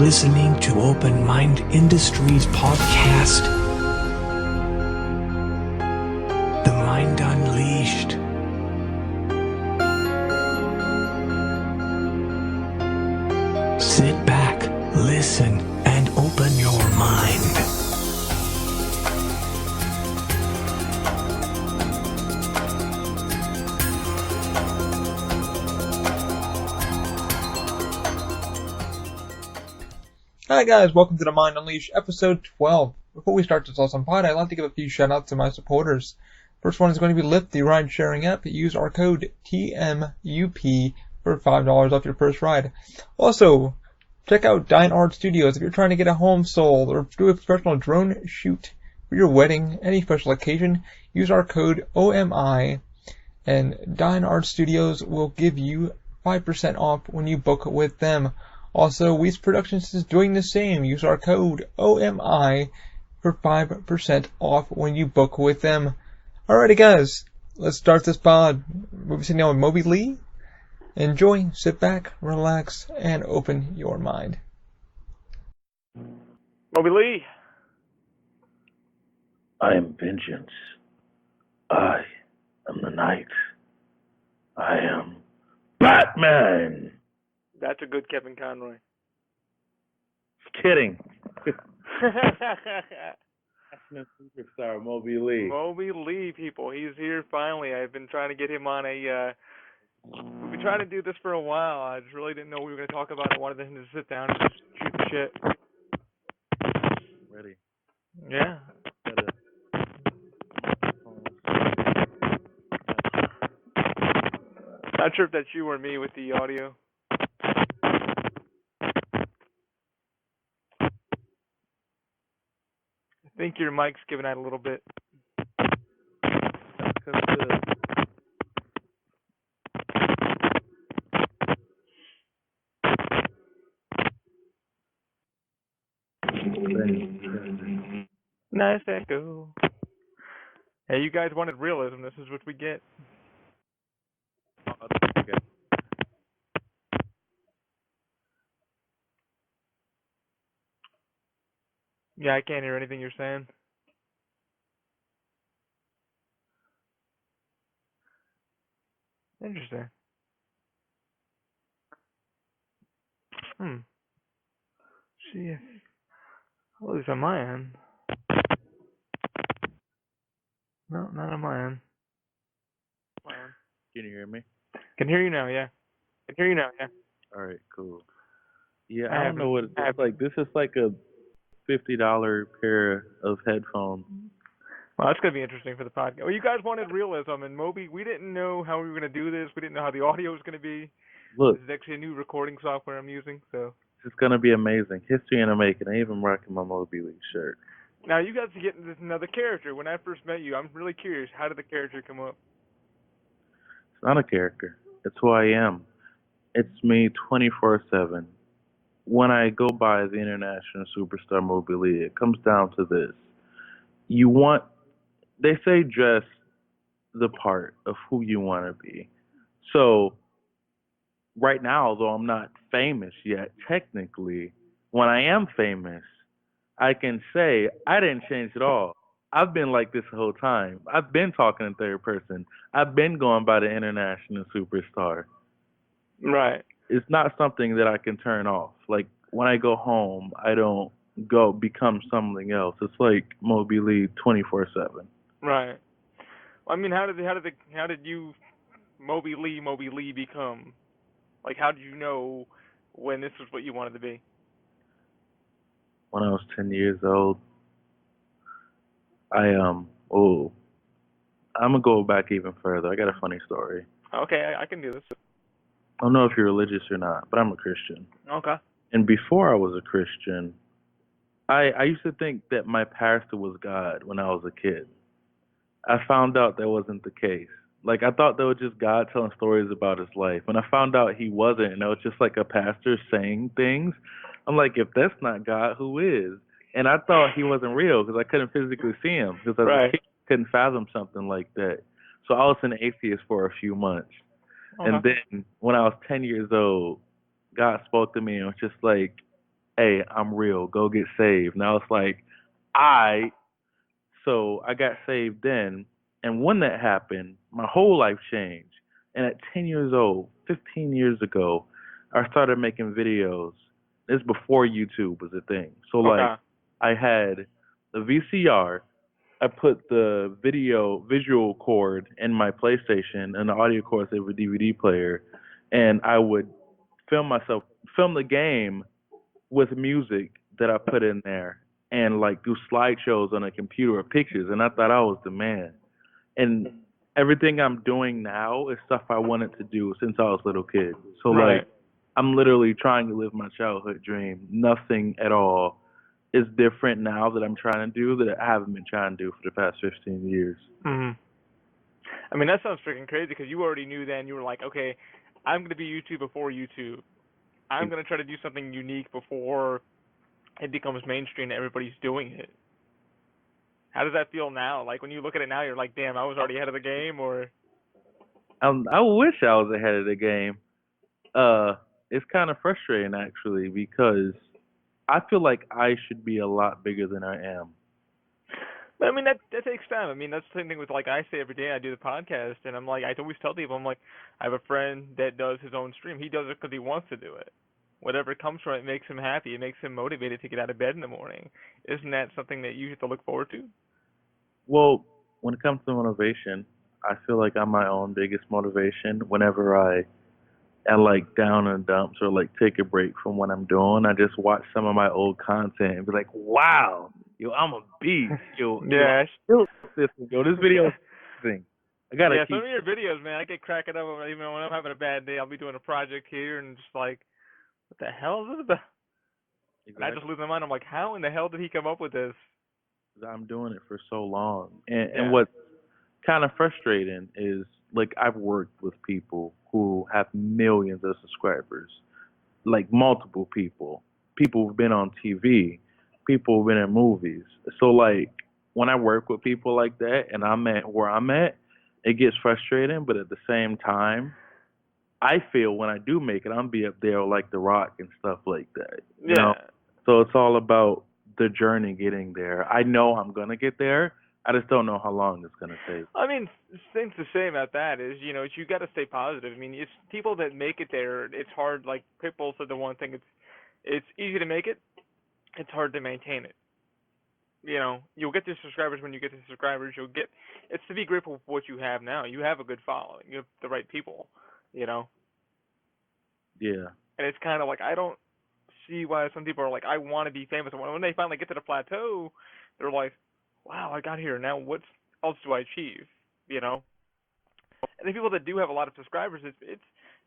listening to Open Mind Industries podcast, The Mind Unleashed. Sit back, listen, and open your mind. Hi guys, welcome to the Mind Unleashed, episode 12. Before we start this awesome pod, I'd like to give a few shout outs to my supporters. First one is going to be Lyft, the ride sharing app. Use our code TMUP for $5 off your first ride. Also, check out Dine Art Studios if you're trying to get a home sold or do a professional drone shoot for your wedding, any special occasion. Use our code OMI and Dine Art Studios will give you 5% off when you book with them. Also, Weiss Productions is doing the same. Use our code OMI for 5% off when you book with them. Alrighty guys, let's start this pod. We'll be sitting down with Moby Ley. Enjoy, sit back, relax, and open your mind. Moby Ley. I am vengeance. I am the night. I am Batman. That's a good Kevin Conroy. Kidding. That's superstar Moby Ley. Moby Ley, people. He's here finally. I've been trying to get him on a... we've been trying to do this for a while. I just really didn't know what we were going to talk about. I wanted him to sit down and just shoot the shit. Ready. Yeah. Not sure if that's you or me with the audio. I think your mic's giving out a little bit. Nice echo. Hey, you guys wanted realism. This is what we get. Okay. Yeah, I can't hear anything you're saying. Interesting. See if... Well, at least on my end. No, not on my end. Can you hear me? Can hear you now, yeah. Can hear you now, yeah. All right, cool. Yeah, I don't know what it's like. This is like a $50 pair of headphones. Well, that's going to be interesting for the podcast. Well, you guys wanted realism, and Moby, we didn't know how we were going to do this. We didn't know how the audio was going to be. Look, This is actually a new recording software I'm using, so... it's going to be amazing. History in the making. I even rocking my Moby Ley shirt. Now, you guys are getting this another character. When I first met you, I'm really curious. How did the character come up? It's not a character. It's who I am. It's me 24/7. When I go by the international superstar Moby Ley, it comes down to this. They say dress the part of who you want to be. So, right now, although I'm not famous yet, technically, when I am famous, I can say I didn't change at all. I've been like this the whole time. I've been talking in third person. I've been going by the international superstar. Right. It's not something that I can turn off. Like when I go home, I don't go become something else. It's like Moby Ley 24/7. Right. Well, I mean, how did you Moby Ley become? Like, how did you know when this was what you wanted to be? When I was 10 years old, I'm gonna go back even further. I got a funny story. Okay, I can do this. I don't know if you're religious or not, but I'm a Christian. Okay. And before I was a Christian, I used to think that my pastor was God when I was a kid. I found out that wasn't the case. Like, I thought that was just God telling stories about his life. When I found out he wasn't, and it was just like a pastor saying things, I'm like, if that's not God, who is? And I thought he wasn't real because I couldn't physically see him because I couldn't fathom something like that. So I was an atheist for a few months. And then when I was 10 years old, God spoke to me and was just like, hey, I'm real. Go get saved. Now it's like, I so I got saved then, and when that happened, my whole life changed. And at 10 years old, 15 years ago, I started making videos. This before YouTube was a thing. So like, Okay. I had the VCR. I put the visual cord in my PlayStation and the audio cords of a DVD player, and I would film the game with music that I put in there and like do slideshows on a computer or pictures, and I thought I was the man. And everything I'm doing now is stuff I wanted to do since I was a little kid. So like Right. I'm literally trying to live my childhood dream. Nothing at all is different now that I'm trying to do that I haven't been trying to do for the past 15 years. Mhm. I mean, that sounds freaking crazy because you already knew then. You were like, okay, I'm gonna be YouTube before YouTube. I'm gonna try to do something unique before it becomes mainstream and everybody's doing it. How does that feel now? Like when you look at it now, you're like, damn, I was already ahead of the game, or I wish I was ahead of the game. It's kind of frustrating actually because I feel like I should be a lot bigger than I am. but I mean that takes time. I mean that's the same thing with like I say every day I do the podcast and I'm like I always tell people I'm like I have a friend that does his own stream. He does it because he wants to do it. Whatever comes from it makes him happy. It makes him motivated to get out of bed in the morning. Isn't that something that you have to look forward to? Well, when it comes to motivation, I feel like I'm my own biggest motivation. Whenever I am like down in the dumps or like take a break from what I'm doing, I just watch some of my old content and be like, "Wow, yo, I'm a beast. Yo, I Yeah. killed this. Yo, this video is amazing. I gotta Yeah, some keep." of your videos, man, I get cracking up even when I'm having a bad day. I'll be doing a project here and just like, what the hell is this about? And I just Exactly. lose my mind. I'm like, how in the hell did he come up with this? 'Cause I'm doing it for so long, and Yeah. what's kind of frustrating is like I've worked with people who have millions of subscribers, like multiple people, people who've been on TV, people who've been in movies. So like when I work with people like that and I'm at where I'm at, it gets frustrating, but at the same time, I feel when I do make it, I'm be up there like The Rock and stuff like that, you know? Yeah. So it's all about the journey getting there. I know I'm gonna get there. I just don't know how long it's gonna take. I mean, things to say about that is, you got to stay positive. I mean, it's people that make it there. It's hard. Like Pitbull said, the one thing it's easy to make it. It's hard to maintain it. You'll get the subscribers when you get the subscribers. You'll get. It's to be grateful for what you have now. You have a good following. You have the right people. You know, Yeah. and it's kind of like I don't see why some people are like, I want to be famous. And when they finally get to the plateau, they're like, wow, I got here. Now what else do I achieve? You know. And the people that do have a lot of subscribers,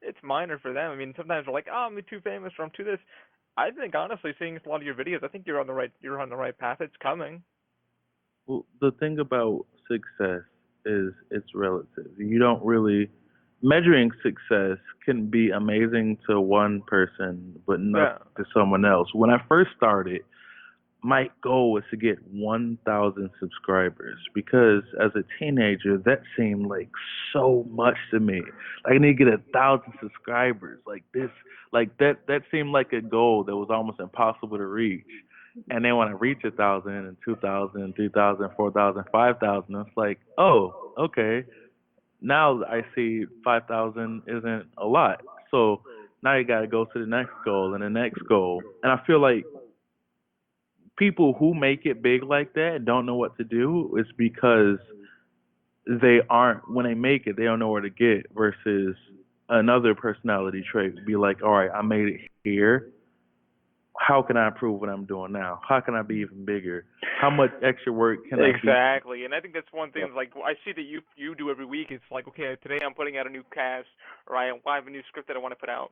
it's minor for them. I mean, sometimes they're like, oh, I'm too famous or I'm too this. I think honestly, seeing a lot of your videos, I think you're on the right path. It's coming. Well, the thing about success is it's relative. You don't really measuring success can be amazing to one person, but not Yeah. to someone else. When I first started, my goal was to get 1,000 subscribers because as a teenager, that seemed like so much to me. Like, I need to get 1,000 subscribers. Like this, like that seemed like a goal that was almost impossible to reach. And then when I reach 1,000 and 2,000, 3,000, 4,000, 5,000, it's like, oh, okay. Now I see 5,000 isn't a lot. So now you got to go to the next goal and the next goal. And I feel like people who make it big like that and don't know what to do is because they aren't when they make it they don't know where to get versus another personality trait would be like, all right, I made it here, how can I improve what I'm doing now, how can I be even bigger, how much extra work can I do. Exactly, and I think that's one thing. Like I see that you do every week. It's like, okay, today I'm putting out a new cast, or I have a new script that I want to put out,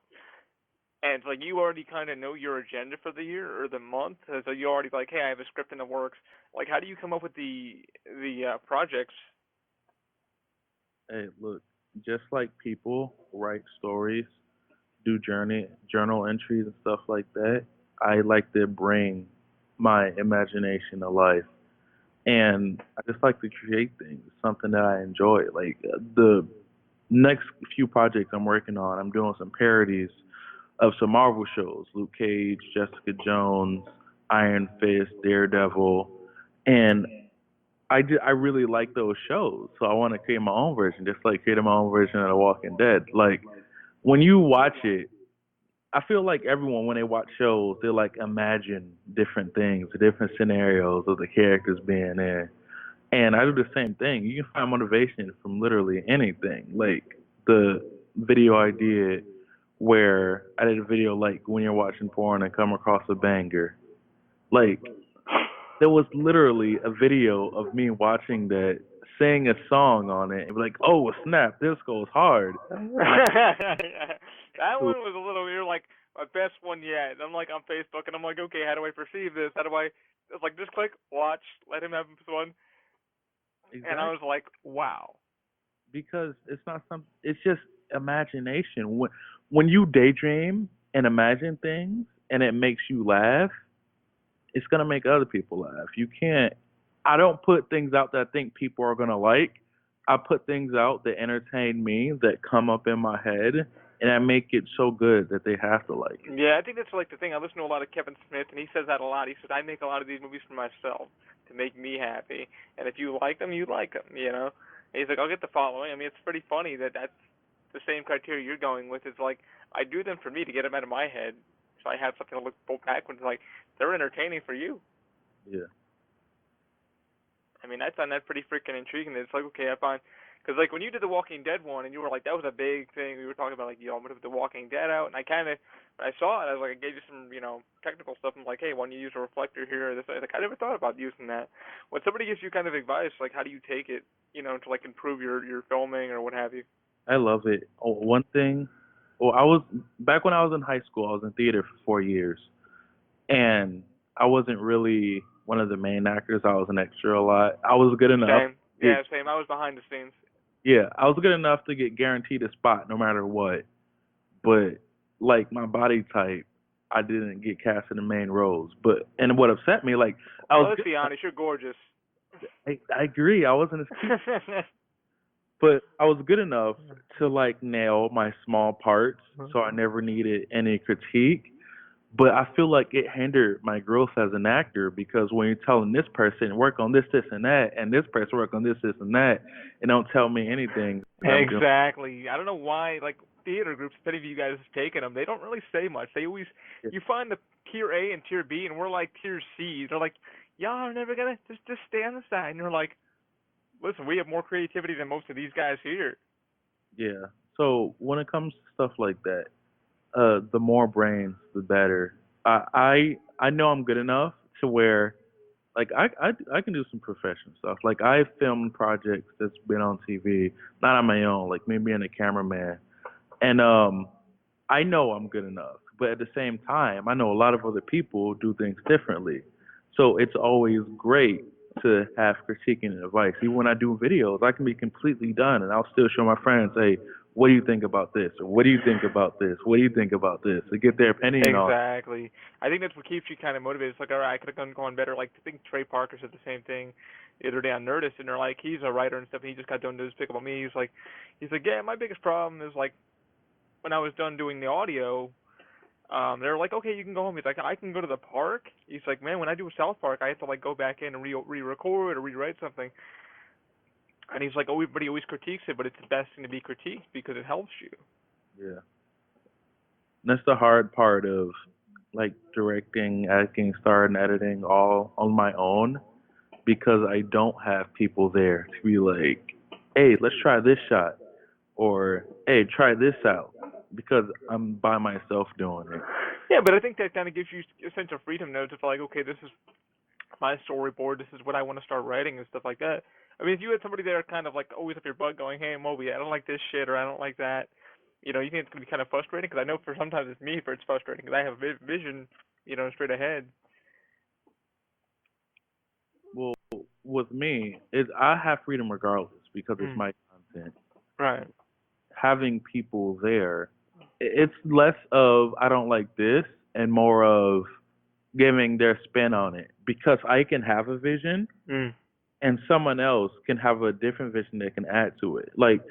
and it's like you already kind of know your agenda for the year or the month. So you already like, hey, I have a script in the works. Like, how do you come up with the projects? Hey, look, just like people write stories, do journal entries and stuff like that, I like to bring my imagination to life. And I just like to create things, something that I enjoy. Like the next few projects I'm working on, I'm doing some parodies of some Marvel shows: Luke Cage, Jessica Jones, Iron Fist, Daredevil, and I really like those shows. So I want to create my own version, just like creating my own version of The Walking Dead. Like when you watch it, I feel like everyone when they watch shows, they like imagine different things, different scenarios of the characters being there. And I do the same thing. You can find motivation from literally anything. Like the video I did where I did a video like when you're watching porn and come across a banger. Like there was literally a video of me watching that, saying a song on it, and be like, oh snap, this goes hard. That one was a little weird, like my best one yet. I'm like on Facebook and I'm like, okay, how do I perceive this? How do I? It's like just click, watch, let him have this one, Exactly. and I was like, wow. Because it's not some, it's just imagination. When you daydream and imagine things and it makes you laugh, it's gonna make other people laugh. You can't. I don't put things out that I think people are gonna like. I put things out that entertain me, that come up in my head, and I make it so good that they have to like it. Yeah, I think that's like the thing. I listen to a lot of Kevin Smith, and he says that a lot. He says, I make a lot of these movies for myself to make me happy, and if you like them, you like them, you know? And he's like, I'll get the following. I mean, it's pretty funny that that's the same criteria you're going with. It's like, I do them for me to get them out of my head, so I have something to look back when. Like, they're entertaining for you. Yeah. I mean, I found that pretty freaking intriguing. It's like, okay, I find, because like when you did the Walking Dead one, and you were like, that was a big thing. We were talking about like, I'm gonna put the Walking Dead out, and I kind of, when I saw it, I was like, I gave you some, technical stuff. I'm like, hey, why don't you use a reflector here or this? Like, I never thought about using that. When somebody gives you kind of advice, like, how do you take it, to like improve your filming or what have you? I love it. Oh, one thing. Well, I was back when I was in high school. I was in theater for 4 years, and I wasn't really one of the main actors. I was an extra a lot. I was good enough. Same. Yeah, same. I was behind the scenes. Yeah, I was good enough to get guaranteed a spot no matter what. But like my body type, I didn't get cast in the main roles. But and what upset me, like I was. Let's be honest, you're gorgeous. I agree. I wasn't as cute. But I was good enough to like nail my small parts, so I never needed any critique. But I feel like it hindered my growth as an actor because when you're telling this person work on this, this, and that, and this person work on this, this, and that, and don't tell me anything. Exactly. I don't know why, like theater groups, if any of you guys have taken them, they don't really say much. They always, you find the tier A and tier B, and we're like tier C. They're like, y'all are never gonna just stay on the side, and you're like, listen, we have more creativity than most of these guys here. Yeah. So when it comes to stuff like that, the more brains, the better. I know I'm good enough to where, like, I can do some professional stuff. Like, I filmed projects that's been on TV, not on my own, like me being a cameraman, and I know I'm good enough. But at the same time, I know a lot of other people do things differently. So it's always great to have critiquing and advice. Even when I do videos, I can be completely done, and I'll still show my friends, hey, what do you think about this? Or what do you think about this? What do you think about this? To get their opinion on. Exactly. I think that's what keeps you kind of motivated. It's like, all right, I could have gone better. Like, I think Trey Parker said the same thing the other day on Nerdist, and they're like, he's a writer and stuff, and he just got done doing Despicable Me. He's like, yeah, my biggest problem is, like, when I was done doing the audio, they were like, okay, you can go home. He's like, I can go to the park. He's like, man, when I do South Park, I have to, like, go back in and re-record or rewrite something. And he's like, oh, everybody always critiques it, but it's the best thing to be critiqued because it helps you. Yeah. That's the hard part of, like, directing, acting, starting, editing all on my own because I don't have people there to be like, hey, let's try this shot, or hey, try this out, because I'm by myself doing it. Yeah, but I think that kind of gives you a sense of freedom, though, to feel like, okay, this is my storyboard, this is what I want to start writing and stuff like that. I mean, if you had somebody there kind of like always up your butt going, hey, Moby, I don't like this shit or I don't like that, you think it's going to be kind of frustrating? Because I know for sometimes it's me for it's frustrating because I have a vision, straight ahead. Well, with me, I have freedom regardless because it's my content. Right. Having people there, it's less of I don't like this and more of giving their spin on it because I can have a vision and someone else can have a different vision that can add to it. Like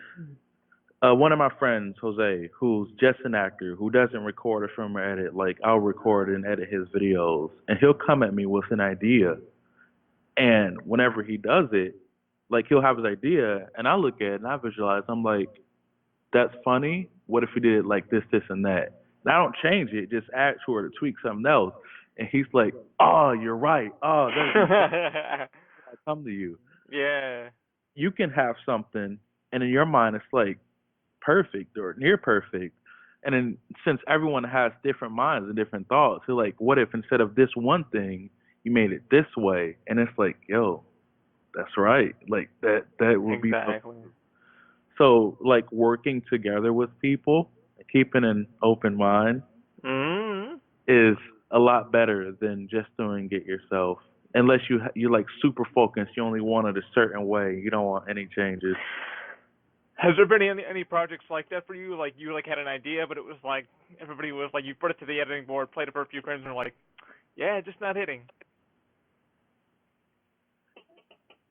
One of my friends, Jose, who's just an actor, who doesn't record or film or edit, like I'll record and edit his videos, and he'll come at me with an idea. And whenever he does it, like he'll have his idea, and I look at it and I visualize. I'm like, that's funny. What if we did it like this, and that? And I don't change it, just add to it or tweak something else. And he's like, oh, you're right. Oh, that's I come to you. Yeah. You can have something, and in your mind, it's like perfect or near perfect. And then since everyone has different minds and different thoughts, you're like, what if instead of this one thing, you made it this way? And it's like, yo, that's right. Like that would be Exactly. so like working together with people, keeping an open mind Mm-hmm. is a lot better than just doing it yourself. Unless you're like super focused, you only want it a certain way. You don't want any changes. Has there been any projects like that for you? Like you like had an idea, but it was like everybody was like you put it to the editing board, played it for a few friends, and were like, yeah, just not hitting.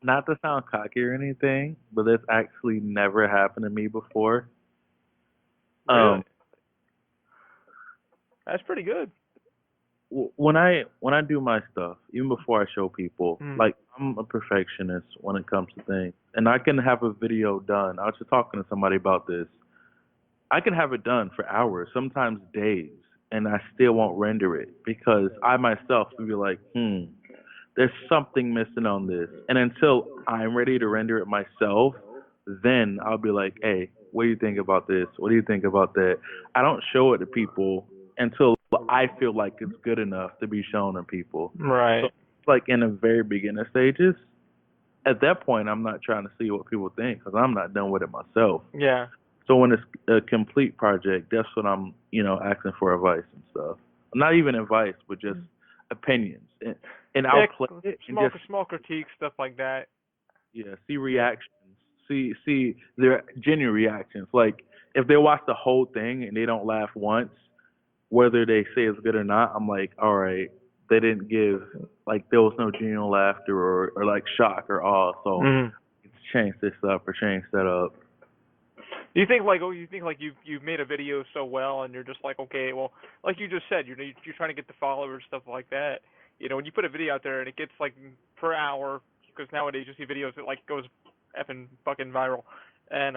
Not to sound cocky or anything, but this actually never happened to me before. Really? Um, That's pretty good. when I do my stuff, even before I show people, Mm. like I'm a perfectionist when it comes to things, and I can have a video done. I was just talking to somebody about this. I can have it done for hours, sometimes days, and I still won't render it because I myself will be like, there's something missing on this. And until I'm ready to render it myself, then I'll be like, hey, what do you think about this? What do you think about that? I don't show it to people until I feel like it's good enough to be shown to people. Right. So it's like in the very beginner stages. At that point, I'm not trying to see what people think because I'm not done with it myself. Yeah. So when it's a complete project, that's when I'm, asking for advice and stuff. Not even advice, but just opinions. And I'll play it and just small critiques, stuff like that. see reactions, see their genuine reactions. Like if they watch the whole thing and they don't laugh once, whether they say it's good or not, I'm like, all right, they didn't give like there was no genuine laughter or like shock or awe. So Mm. let's change this up or change that up. Do you think like you've made a video so well and you're just like, okay, well, like you just said, you're trying to get the followers, stuff like that. When you put a video out there and it gets like per hour, because nowadays you see videos that like goes effing fucking viral, and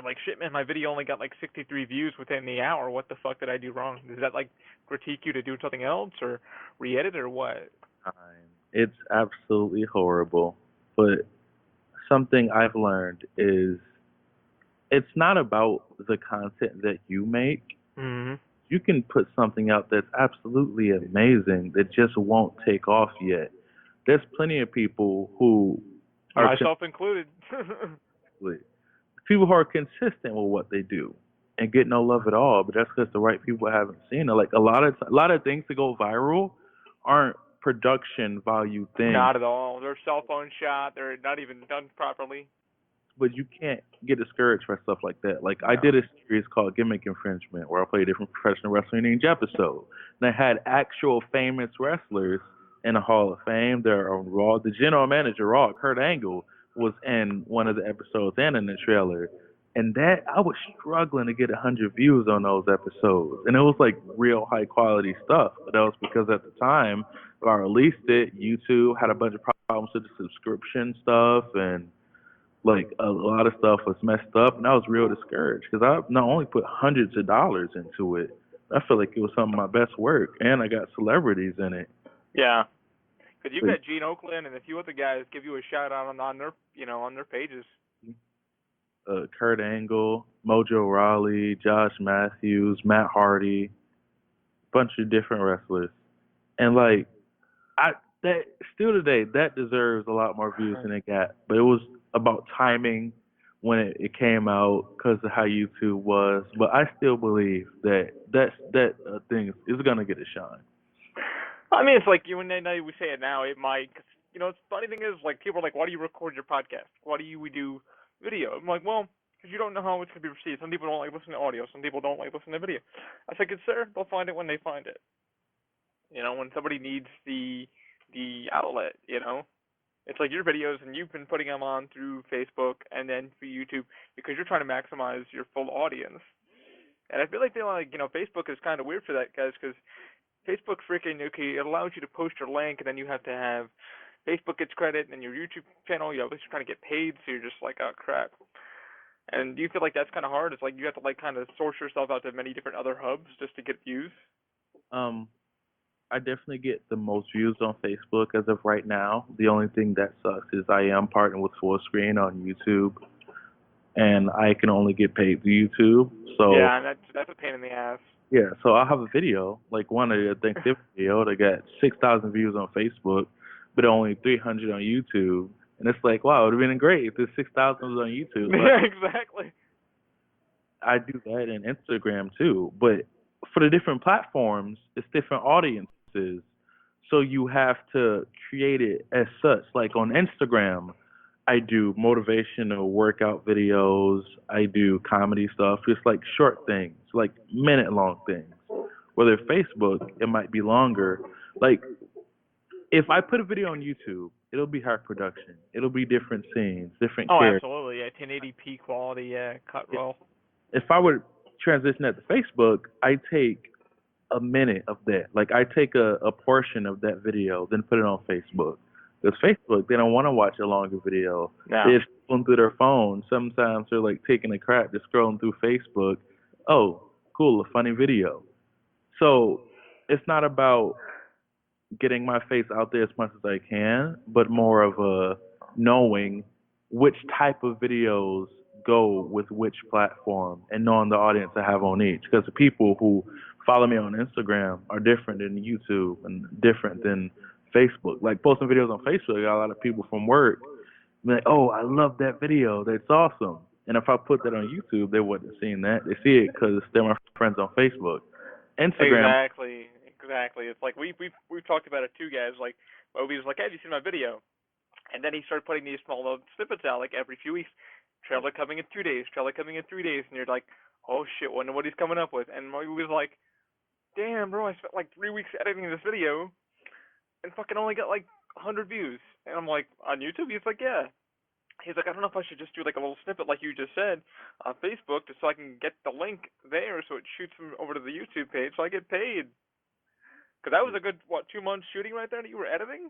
like shit, man, my video only got like 63 views within the hour. What the fuck did I do wrong? Does that like critique you to do something else or re-edit or what? It's absolutely horrible. But something I've learned is it's not about the content that you make. Mm-hmm. You can put something out that's absolutely amazing that just won't take off yet. There's plenty of people who are Myself included. people who are consistent with what they do and get no love at all, but that's because the right people haven't seen it. Like a lot of things that go viral aren't production value things. Not at all. They're cell phone shot. They're not even done properly. But you can't get discouraged for stuff like that. Like I No. did a series called Gimmick Infringement where I played different professional wrestling in each episode. And I had actual famous wrestlers in the Hall of Fame. They're on Raw. The general manager, Raw, Kurt Angle, was in one of the episodes and in the trailer. And that I was struggling to get 100 views on those episodes. And it was like real high quality stuff. But that was because at the time when I released it, YouTube had a bunch of problems with the subscription stuff and like a lot of stuff was messed up, and I was real discouraged because I not only put hundreds of dollars into it, I feel like it was some of my best work, and I got celebrities in it. Yeah. Because you've got Gene Oakland and a few other guys give you a shout out on their on their pages. Kurt Angle, Mojo Rawley, Josh Matthews, Matt Hardy, bunch of different wrestlers, and like that still today that deserves a lot more views than it got, but it was about timing when it came out because of how YouTube was. But I still believe that thing is gonna get a shine. I mean, it's like when we say it now, it might. Cause, the funny thing is, like, people are like, "Why do you record your podcast? Why do we do video?" I'm like, well, because you don't know how it's gonna be received. Some people don't like listening to audio. Some people don't like listening to video. I said, it's there. They'll find it when they find it. When somebody needs the outlet. It's like your videos, and you've been putting them on through Facebook and then through YouTube because you're trying to maximize your full audience. And I feel like Facebook is kind of weird for that, guys, because Facebook freaking okay, it allows you to post your link, and then you have to have Facebook gets credit, and then your YouTube channel, you obviously trying to get paid, so you're just like, oh crap. And do you feel like that's kind of hard? It's like you have to like kind of source yourself out to many different other hubs just to get views. Um, I definitely get the most views on Facebook as of right now. The only thing that sucks is I am partnered with Full Screen on YouTube, and I can only get paid through YouTube. So Yeah, and that's a pain in the ass. yeah, so I'll have a video, like one of the Thanksgiving video that got 6,000 views on Facebook, but only 300 on YouTube. And it's like, wow, it would have been great if this 6,000 was on YouTube. But Yeah, exactly. I do that in Instagram too. But for the different platforms, it's different audiences. So you have to create it as such. Like on Instagram, I do motivational workout videos. I do comedy stuff, just like short things, like minute-long things. Whether Facebook, it might be longer. Like if I put a video on YouTube, it'll be high production. It'll be different scenes, different Oh, characters. absolutely. Yeah, 1080p quality. Yeah, cut well. If I would transition that to Facebook, I take a minute of that. Like I take a portion of that video, then put it on Facebook. Because Facebook, they don't want to watch a longer video. No. They're scrolling through their phone. Sometimes they're like taking a crap, just scrolling through Facebook. Oh, cool, a funny video. So it's not about getting my face out there as much as I can, but more of a knowing which type of videos go with which platform and knowing the audience I have on each. Because the people who follow me on Instagram are different than YouTube and different than Facebook. Like posting videos on Facebook, I got a lot of people from work be like, oh, I love that video. That's awesome. And if I put that on YouTube, they wouldn't have seen that. They see it because they're my friends on Facebook. Instagram. Exactly. It's like we've talked about it too, guys. Like Moby was like, hey, have you seen my video? And then he started putting these small little snippets out like every few weeks. Trailer coming in 2 days. Trailer coming in 3 days. And you're like, oh shit, wonder what he's coming up with. And Moby was like, damn, bro, I spent like 3 weeks editing this video and fucking only got like 100 views. And I'm like, on YouTube? He's like, yeah. He's like, I don't know if I should just do like a little snippet like you just said on Facebook just so I can get the link there so it shoots him over to the YouTube page so I get paid. Because that was a good, 2 months shooting right there that you were editing?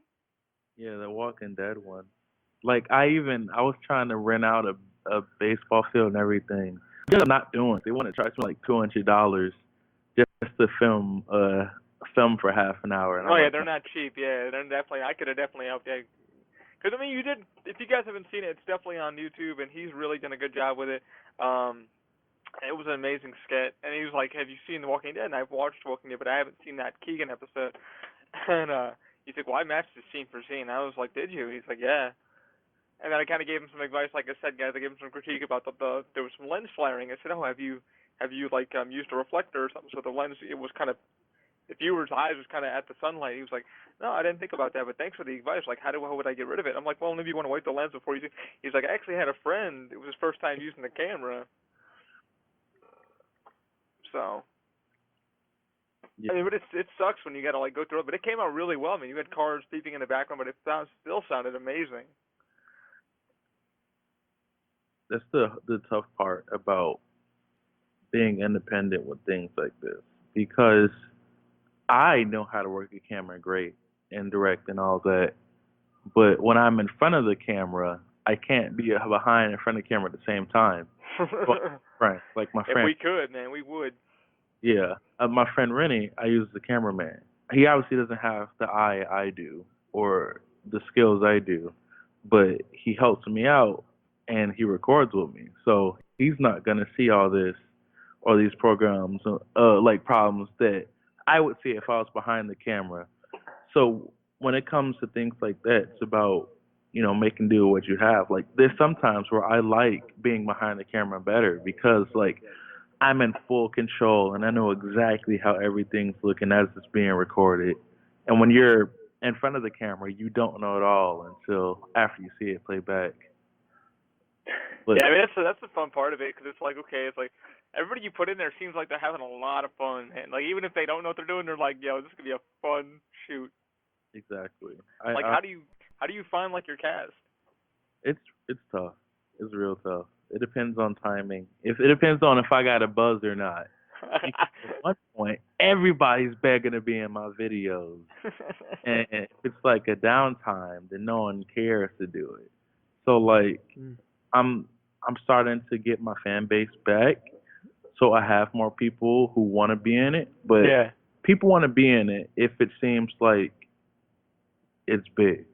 Yeah, the Walking Dead one. Like I was trying to rent out a baseball field and everything. They're not doing it. They want to charge me like $200 just to film for half an hour. And Oh yeah, like, they're not cheap. Yeah, they're definitely. I could have definitely helped you. Because I mean, you did. If you guys haven't seen it, it's definitely on YouTube, and he's really done a good job with it. It was an amazing skit, and he was like, "Have you seen The Walking Dead?" And I've watched Walking Dead, but I haven't seen that Keegan episode. And he's like, "Well, I matched it scene for scene." I was like, "Did you?" He's like, "Yeah." And then I kind of gave him some advice, like I said, guys. I gave him some critique about the there was some lens flaring. I said, "Oh, have you like used a reflector or something so the lens it was kind of the viewer's eyes was kind of at the sunlight?" He was like, "No, I didn't think about that, but thanks for the advice. Like, how would I get rid of it?" I'm like, "Well, maybe you want to wipe the lens before you do." He's like, "I actually had a friend. It was his first time using the camera." So, yeah. I mean, but it sucks when you got to like go through it. But it came out really well. I mean, you had cars beeping in the background, but it still sounded amazing. That's the tough part about being independent with things like this, because I know how to work a camera great and direct and all that, but when I'm in front of the camera, I can't be behind in front of the camera at the same time. Right, like my If friend. we could, man, we would. Yeah, my friend Rennie, I use as a cameraman. He obviously doesn't have the eye I do or the skills I do, but he helps me out and he records with me. So he's not gonna see all this or these programs, like problems that I would see if I was behind the camera. So when it comes to things like that, it's about, making do with what you have. Like there's sometimes where I like being behind the camera better because like I'm in full control and I know exactly how everything's looking as it's being recorded. And when you're in front of the camera, you don't know it all until after you see it play back. But yeah, I mean that's the fun part of it because it's like okay, it's like everybody you put in there seems like they're having a lot of fun, and like even if they don't know what they're doing, they're like, yo, this could be a fun shoot. exactly. Like how do you How do you find like your cast? It's tough. It's real tough. It depends on timing. If it depends on if I got a buzz or not. Because at one point, everybody's begging to be in my videos, and if it's like a downtime, then no one cares to do it. So like, I'm I'm starting to get my fan base back, so I have more people who want to be in it. But Yeah. people want to be in it if it seems like it's big.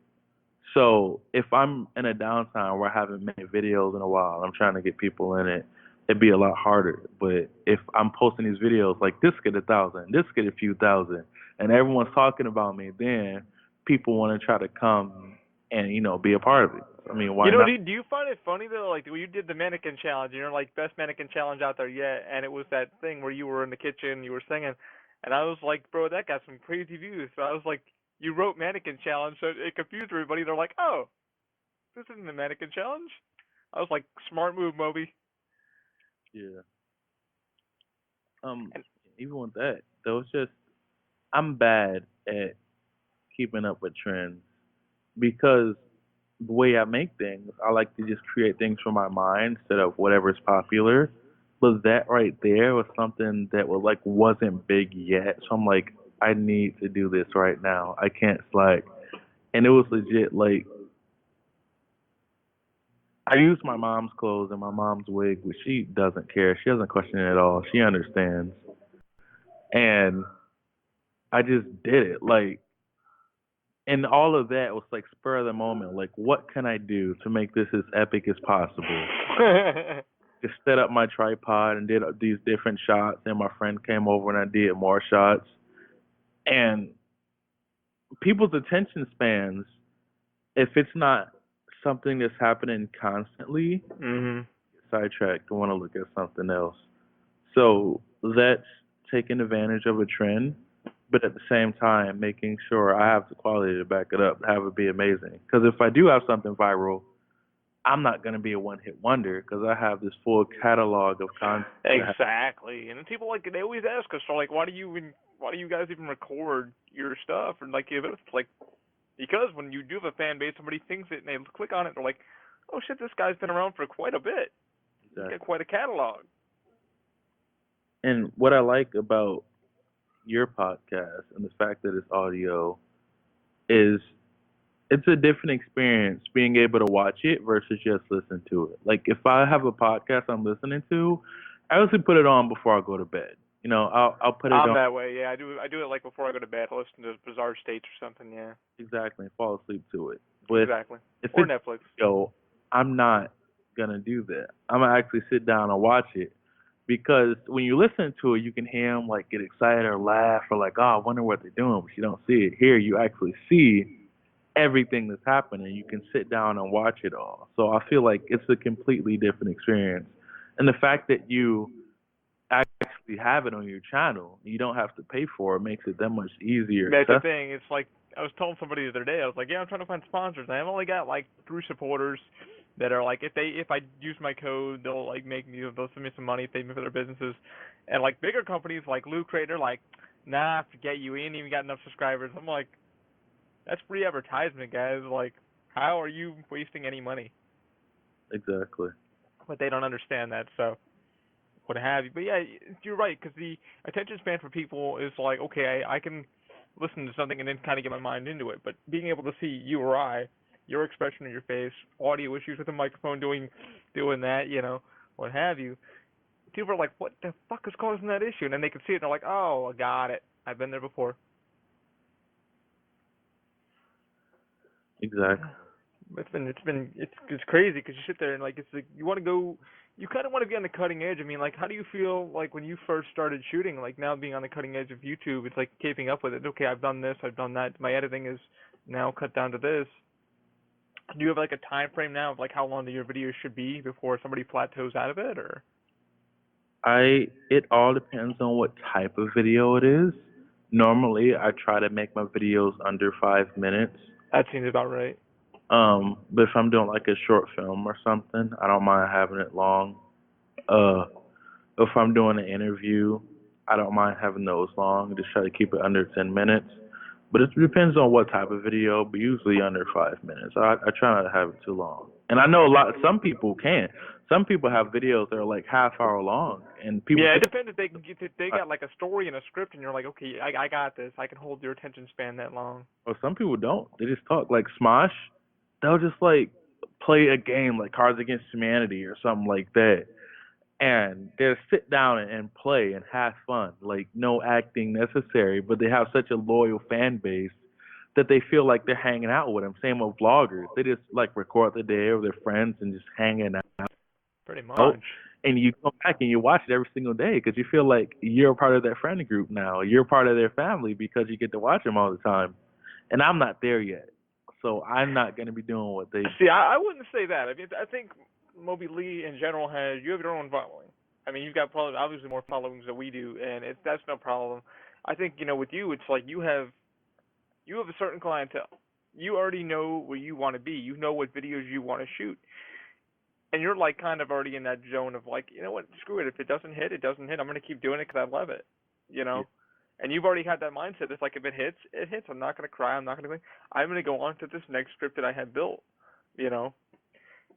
So if I'm in a downtime where I haven't made videos in a while, I'm trying to get people in it, it'd be a lot harder. But if I'm posting these videos like this get 1,000, this get a few thousand, and everyone's talking about me, then people want to try to come and be a part of it. I mean, why not? Do you find it funny though? Like when you did the mannequin challenge, like best mannequin challenge out there yet, and it was that thing where you were in the kitchen, you were singing, and I was like, bro, that got some crazy views. So I was like, you wrote mannequin challenge, so it confused everybody. They're like, oh, this isn't the mannequin challenge. I was like, smart move, Moby. Yeah. And Even with that, though, it's just I'm bad at keeping up with trends because the way I make things, I like to just create things from my mind instead of whatever's popular. But that right there was something that wasn't big yet. So I'm like, I need to do this right now. I can't slack. And it was legit like I use my mom's clothes and my mom's wig, but she doesn't care. She doesn't question it at all. She understands. And I just did it. And all of that was like spur of the moment. Like, what can I do to make this as epic as possible? Just set up my tripod and did these different shots. And my friend came over and I did more shots. And people's attention spans, if it's not something that's happening constantly, mhm. sidetracked. I want to look at something else. So that's taking advantage of a trend, but at the same time making sure I have the quality to back it up, have it be amazing. Because if I do have something viral, I'm not going to be a one-hit wonder because I have this full catalog of content. Exactly. And people they always ask us, so like, why do you guys even record your stuff? And like, it's like, because when you do have a fan base, somebody thinks it and they click on it, they're like, oh shit, this guy's been around for quite a bit. He's got quite a catalog. And what I like about your podcast and the fact that it's audio is it's a different experience being able to watch it versus just listen to it. Like if I have a podcast I'm listening to, I usually put it on before I go to bed. I'll put it I'm on. that way, yeah. I do it like before I go to bed. I listen to Bizarre States or something, yeah. Exactly, and fall asleep to it. But Exactly. if Or it's Netflix. I'm not gonna do that. I'm gonna actually sit down and watch it because when you listen to it, you can hear them like get excited or laugh or like, oh, I wonder what they're doing, but you don't see it. Here, you actually see everything that's happening. You can sit down and watch it all. So I feel like it's a completely different experience, and the fact that you actually have it on your channel, you don't have to pay for it, makes it that much easier. That's the thing. It's like I was telling somebody the other day. I was like, yeah, I'm trying to find sponsors. And I've only got like 3 supporters that are like, if I use my code, they'll like they'll send me some money, pay me for their businesses. And like bigger companies like Loot Crate are like, nah, forget you. We ain't even got enough subscribers. I'm like, that's free advertisement, guys. Like, how are you wasting any money? Exactly. But they don't understand that, so what have you. But yeah, you're right, because the attention span for people is like, okay, I can listen to something and then kind of get my mind into it. But being able to see you or I, your expression on your face, audio issues with the microphone doing that, what have you. People are like, what the fuck is causing that issue? And then they can see it and they're like, oh, I got it. I've been there before. Exactly. It's crazy because you sit there and like it's like you want to go, you kind of want to be on the cutting edge. I mean, like, how do you feel like when you first started shooting? Like now being on the cutting edge of YouTube, it's like keeping up with it. Okay, I've done this, I've done that. My editing is now cut down to this. Do you have like a time frame now of like how long your videos should be before somebody plateaus out of it, or? It all depends on what type of video it is. Normally, I try to make my videos under 5 minutes. That seems about right. But if I'm doing like a short film or something, I don't mind having it long. If I'm doing an interview, I don't mind having those long. Just try to keep it under 10 minutes. But it depends on what type of video, but usually under 5 minutes. I try not to have it too long. And I know some people can't. Some people have videos that are like half hour long, and people Yeah, say, it depends if they can get they got like a story and a script, and you're like, okay, I got this. I can hold your attention span that long. or some people don't. They just talk like Smosh. They'll just like play a game like Cards Against Humanity or something like that, and they'll sit down and play and have fun, like no acting necessary. But they have such a loyal fan base that they feel like they're hanging out with them. Same with vloggers. They just like record the day with their friends and just hanging Pretty out. much. And you come back and you watch it every single day because you feel like you're a part of their friend group now. You're a part of their family because you get to watch them all the time. And I'm not there yet, so I'm not going to be doing what they. See, I wouldn't say that. I mean, I think Moby Ley in general you have your own following. I mean, you've got probably obviously more followings than we do, and that's no problem. I think with you, it's like you have a certain clientele. You already know where you want to be. You know what videos you want to shoot, and you're like kind of already in that zone of like, you know what, screw it. If it doesn't hit, it doesn't hit. I'm gonna keep doing it because I love it. You know. Yeah. And you've already had that mindset. It's like if it hits, it hits. I'm not gonna cry. I'm not gonna. I'm gonna go on to this next script that I had built. You know,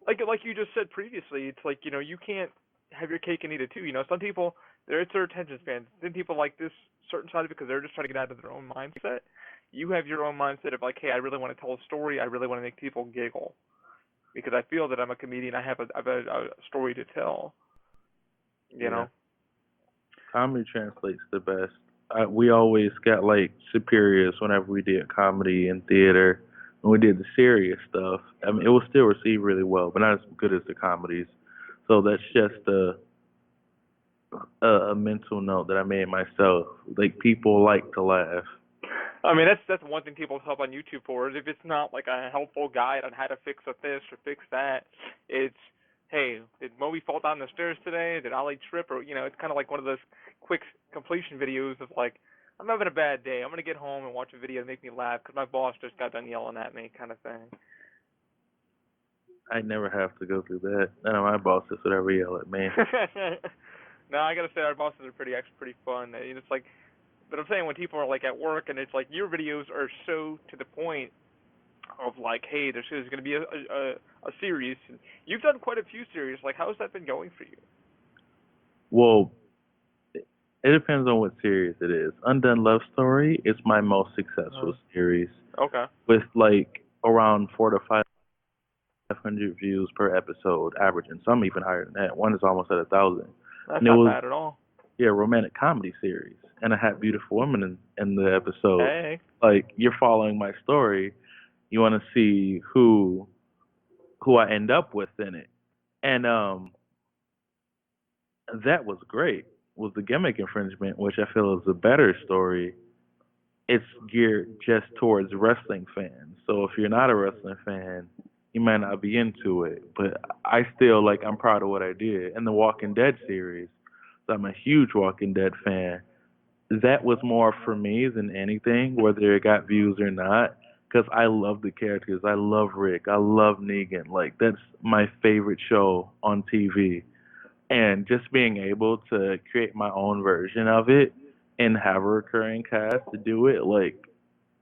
like you just said previously, it's like you can't have your cake and eat it too. Some people it's their attention span. Some people like this certain side of it because they're just trying to get out of their own mindset. You have your own mindset of like, hey, I really want to tell a story. I really want to make people giggle because I feel that I'm a comedian. I have a story to tell. You know. Comedy translates the best. We always got like superiors whenever we did comedy and theater. When we did the serious stuff, I mean, it was still received really well, but not as good as the comedies. So that's just a mental note that I made myself. Like people like to laugh. I mean, that's one thing people help on YouTube for is if it's not like a helpful guide on how to fix this or fix that, it's, hey, did Moby fall down the stairs today? Did Ollie trip? Or, it's kind of like one of those quick completion videos of like, I'm having a bad day. I'm going to get home and watch a video to make me laugh because my boss just got done yelling at me kind of thing. I never have to go through that. None of my bosses would ever yell at me. No, I got to say our bosses are pretty fun. It's like, but I'm saying when people are like at work and it's like your videos are so to the point of like, hey, there's going to be a series. You've done quite a few series. Like, how's that been going for you? Well, it depends on what series it is. Undone Love Story is my most successful series. Okay. With like around 400 to 500 views per episode, averaging. Some even higher than that. One is almost at 1,000. That's and not bad at all. Yeah, romantic comedy series, and I had beautiful women in the episode. Hey. Like you're following my story, you want to see who I end up with in it, and that was great. Was the gimmick infringement, which I feel is a better story. It's geared just towards wrestling fans. So if you're not a wrestling fan, you might not be into it. But I still I'm proud of what I did. And the Walking Dead series, so I'm a huge Walking Dead fan. That was more for me than anything, whether it got views or not, because I love the characters. I love Rick. I love Negan. Like that's my favorite show on TV. And just being able to create my own version of it and have a recurring cast to do it,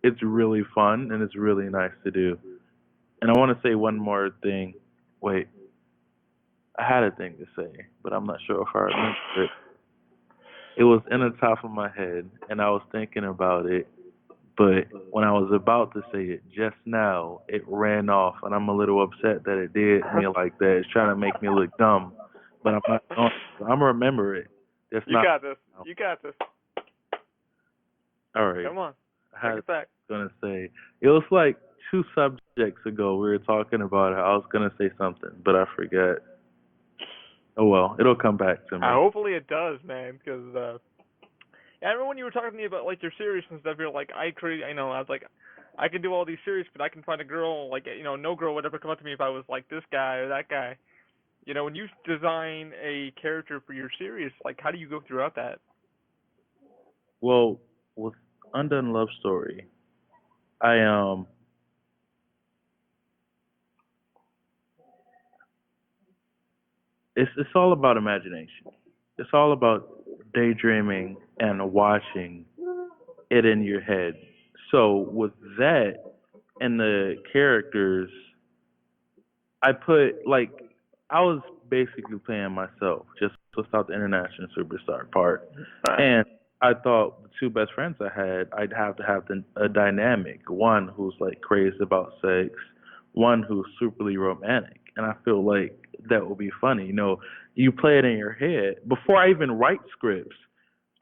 it's really fun and it's really nice to do. And I want to say one more thing. Wait, I had a thing to say, but I'm not sure if I remember it. It was in the top of my head, and I was thinking about it, but when I was about to say it just now, it ran off, and I'm a little upset that it did me like that. It's trying to make me look dumb, but I'm not going to. I'm going to remember it. You got this. You got this. All right. Come on. I Take it back. was going to say, it was like 2 subjects ago we were talking about it. I was going to say something, but I forgot. Oh, well, it'll come back to me. Hopefully it does, man, because I remember when you were talking to me about like your series and stuff. You're like, I was like, I can do all these series, but I can find a girl no girl would ever come up to me if I was like this guy or that guy. When you design a character for your series, like how do you go throughout that? Well, with Undone Love Story, it's all about imagination. It's all about daydreaming and watching it in your head. So with that and the characters, I put like I was basically playing myself, just without the international superstar part. Right. And I thought the two best friends I had, I'd have to have a dynamic. One who's like crazy about sex, one who's superly romantic. And I feel like that would be funny. You know, you play it in your head. Before I even write scripts,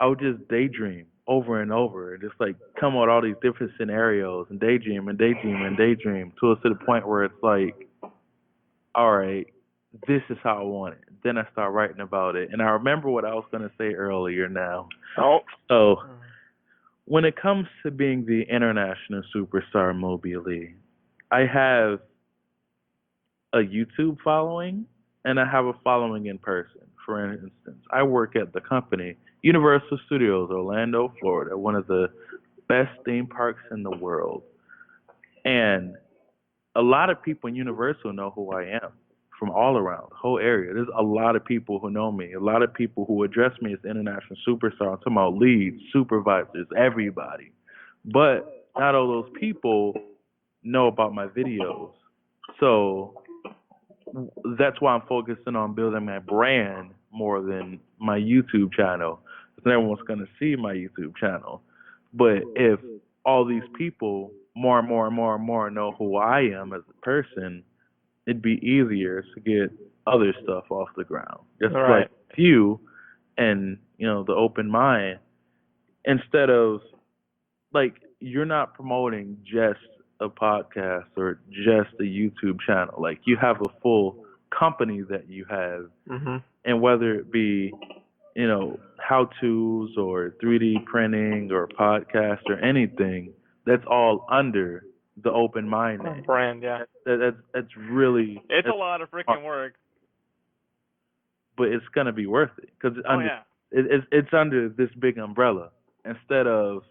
I would just daydream over and over, just like come up with all these different scenarios and daydream and daydream and daydream to the point where it's like, all right, this is how I want it. Then I start writing about it. And I remember what I was going to say earlier now. Oh. So, when it comes to being the international superstar Moby Ley, I have a YouTube following and I have a following in person. For instance, I work at the company Universal Studios, Orlando, Florida, one of the best theme parks in the world. And a lot of people in Universal know who I am from all around the whole area. There's a lot of people who know me, a lot of people who address me as the international superstar. I'm talking about leads, supervisors, everybody. But not all those people know about my videos. So that's why I'm focusing on building my brand more than my YouTube channel. Because everyone's going to see my YouTube channel. But if all these people more and more and more and more know who I am as a person, it'd be easier to get other stuff off the ground. Just Right. like you and, you know, the open mind. Instead of, like, you're not promoting just a podcast or just a YouTube channel. Like, you have a full company that you have. Mhm. And whether it be, you know, how-tos or 3D printing or podcast or anything, that's all under the open mind name. Brand, yeah. That's really It's a lot of freaking work. but it's gonna be worth it because Oh yeah. it's under this big umbrella instead of,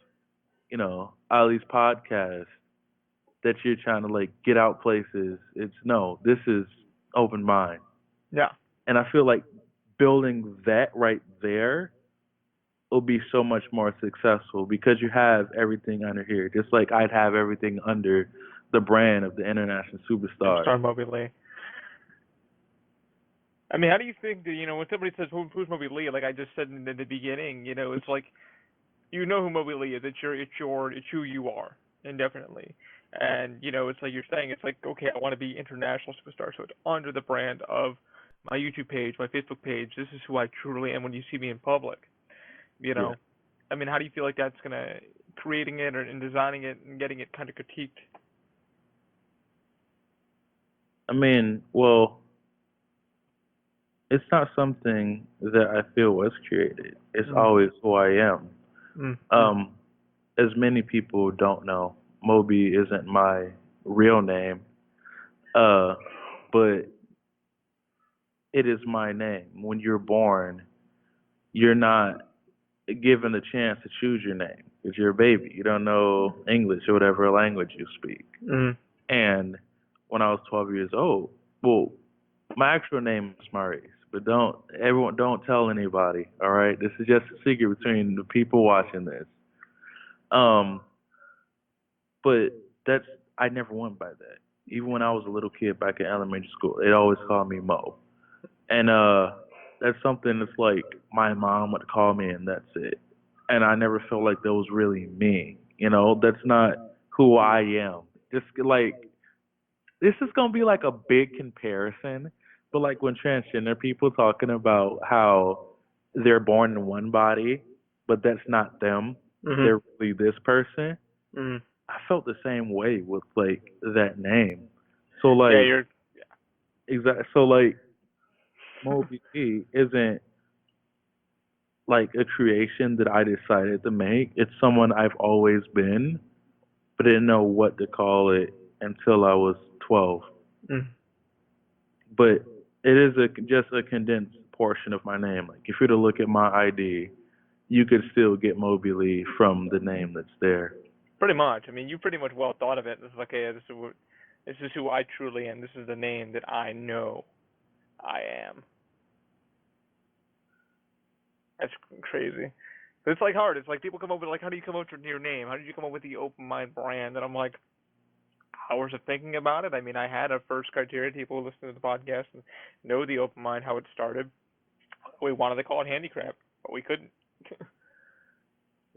you know, all these podcasts that you're trying to like get out places. It's no, this is open mind, Yeah. and I feel like building that right there will be so much more successful because you have everything under here. Just like I'd have everything under the brand of the international superstar. Star Moby Ley. I mean, how do you think that, you know, when somebody says who's Moby Ley, like I just said in the beginning, you know, it's like you know who Moby Ley is. It's who you are, indefinitely. And you know, it's like you're saying, it's like, okay, I want to be international superstar, so it's under the brand of my YouTube page, my Facebook page. This is who I truly am when you see me in public. You know, Yeah. I mean, how do you feel like that's gonna creating it and designing it and getting it kind of critiqued? I mean, well, it's not something that I feel was created. It's always who I am. Mm. As many people don't know, Moby isn't my real name, but it is my name. When you're born, you're not given a chance to choose your name because you're a baby. You don't know English or whatever language you speak. Mm. And when I was 12 years old, well, my actual name is Maurice, but don't tell anybody. All right, this is just a secret between the people watching this. Um, but that's I never went by that. Even when I was a little kid back in elementary school, they'd always call me Mo, and that's something that's like my mom would call me, and that's it. And I never felt like that was really me. You know, that's not who I am. Just like this is gonna be like a big comparison, but like when transgender people talking about how they're born in one body, but that's not them. Mhm. They're really this person. Mhm. I felt the same way with like that name. So Yeah, like you're. exactly. So like Moby P isn't like a creation that I decided to make. It's someone I've always been, but I didn't know what to call it until I was 12. Mm. But it is just a condensed portion of my name. Like if you were to look at my ID, you could still get Moby Lee from the name that's there. Pretty much. I mean, you pretty much well thought of it. This is like, okay, this is who I truly am. This is the name that I know I am. That's crazy. It's like hard. It's like people come up with like, how do you come up with your name? How did you come up with the Open Mind brand? And I'm like, hours of thinking about it. I mean, I had a first criteria. People who listen to the podcast and know the Open Mind, how it started. We wanted to call it Handicraft, but we couldn't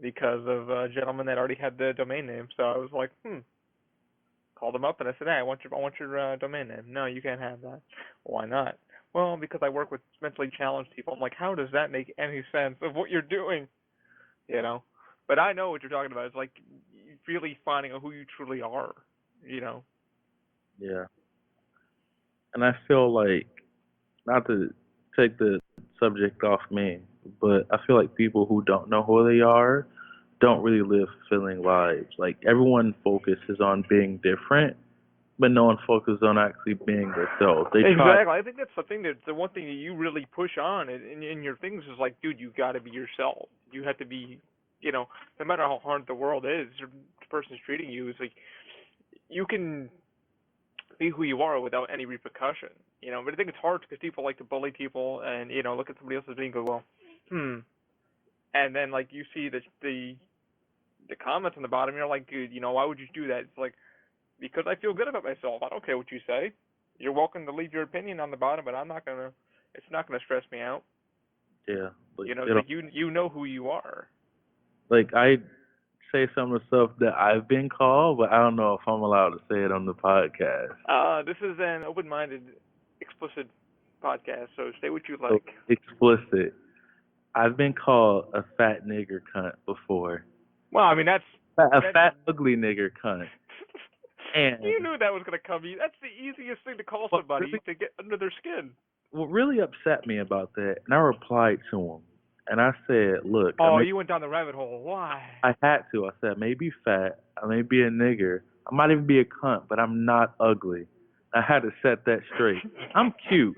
because of a gentleman that already had the domain name. So I was like, called him up and I said, hey, I want your domain name. No, you can't have that. Why not? Well, because I work with mentally challenged people. I'm like, how does that make any sense of what you're doing? You know, but I know what you're talking about. It's like really finding out who you truly are. You know. Yeah. And I feel like, not to take the subject off me, but I feel like people who don't know who they are don't really live fulfilling lives. Like everyone focuses on being different, but no one focuses on actually being themselves. They try. Exactly. I think that's the thing the one thing that you really push on in your things is like, dude, you got to be yourself. You have to be, no matter how hard the world is, or the person's treating you, it's like you can be who you are without any repercussion. But I think it's hard because people like to bully people and look at somebody else's being and go, well, and then like you see the comments on the bottom, you're like, dude, why would you do that? It's like, because I feel good about myself. I don't care what you say. You're welcome to leave your opinion on the bottom, but it's not gonna stress me out. Yeah. Like, It's like you know who you are. like I say some of the stuff that I've been called, but I don't know if I'm allowed to say it on the podcast. This is an open-minded, explicit podcast, so say what you So like. explicit. I've been called a fat nigger cunt before. Well, I mean, that's Fat ugly nigger cunt. And you knew that was gonna come. That's the easiest thing to call somebody to get under their skin. what really upset me about that, and I replied to him, and I said, look, You went down the rabbit hole. Why? I had to. I said, I may be fat, I may be a nigger, I might even be a cunt, but I'm not ugly. I had to set that straight. I'm cute.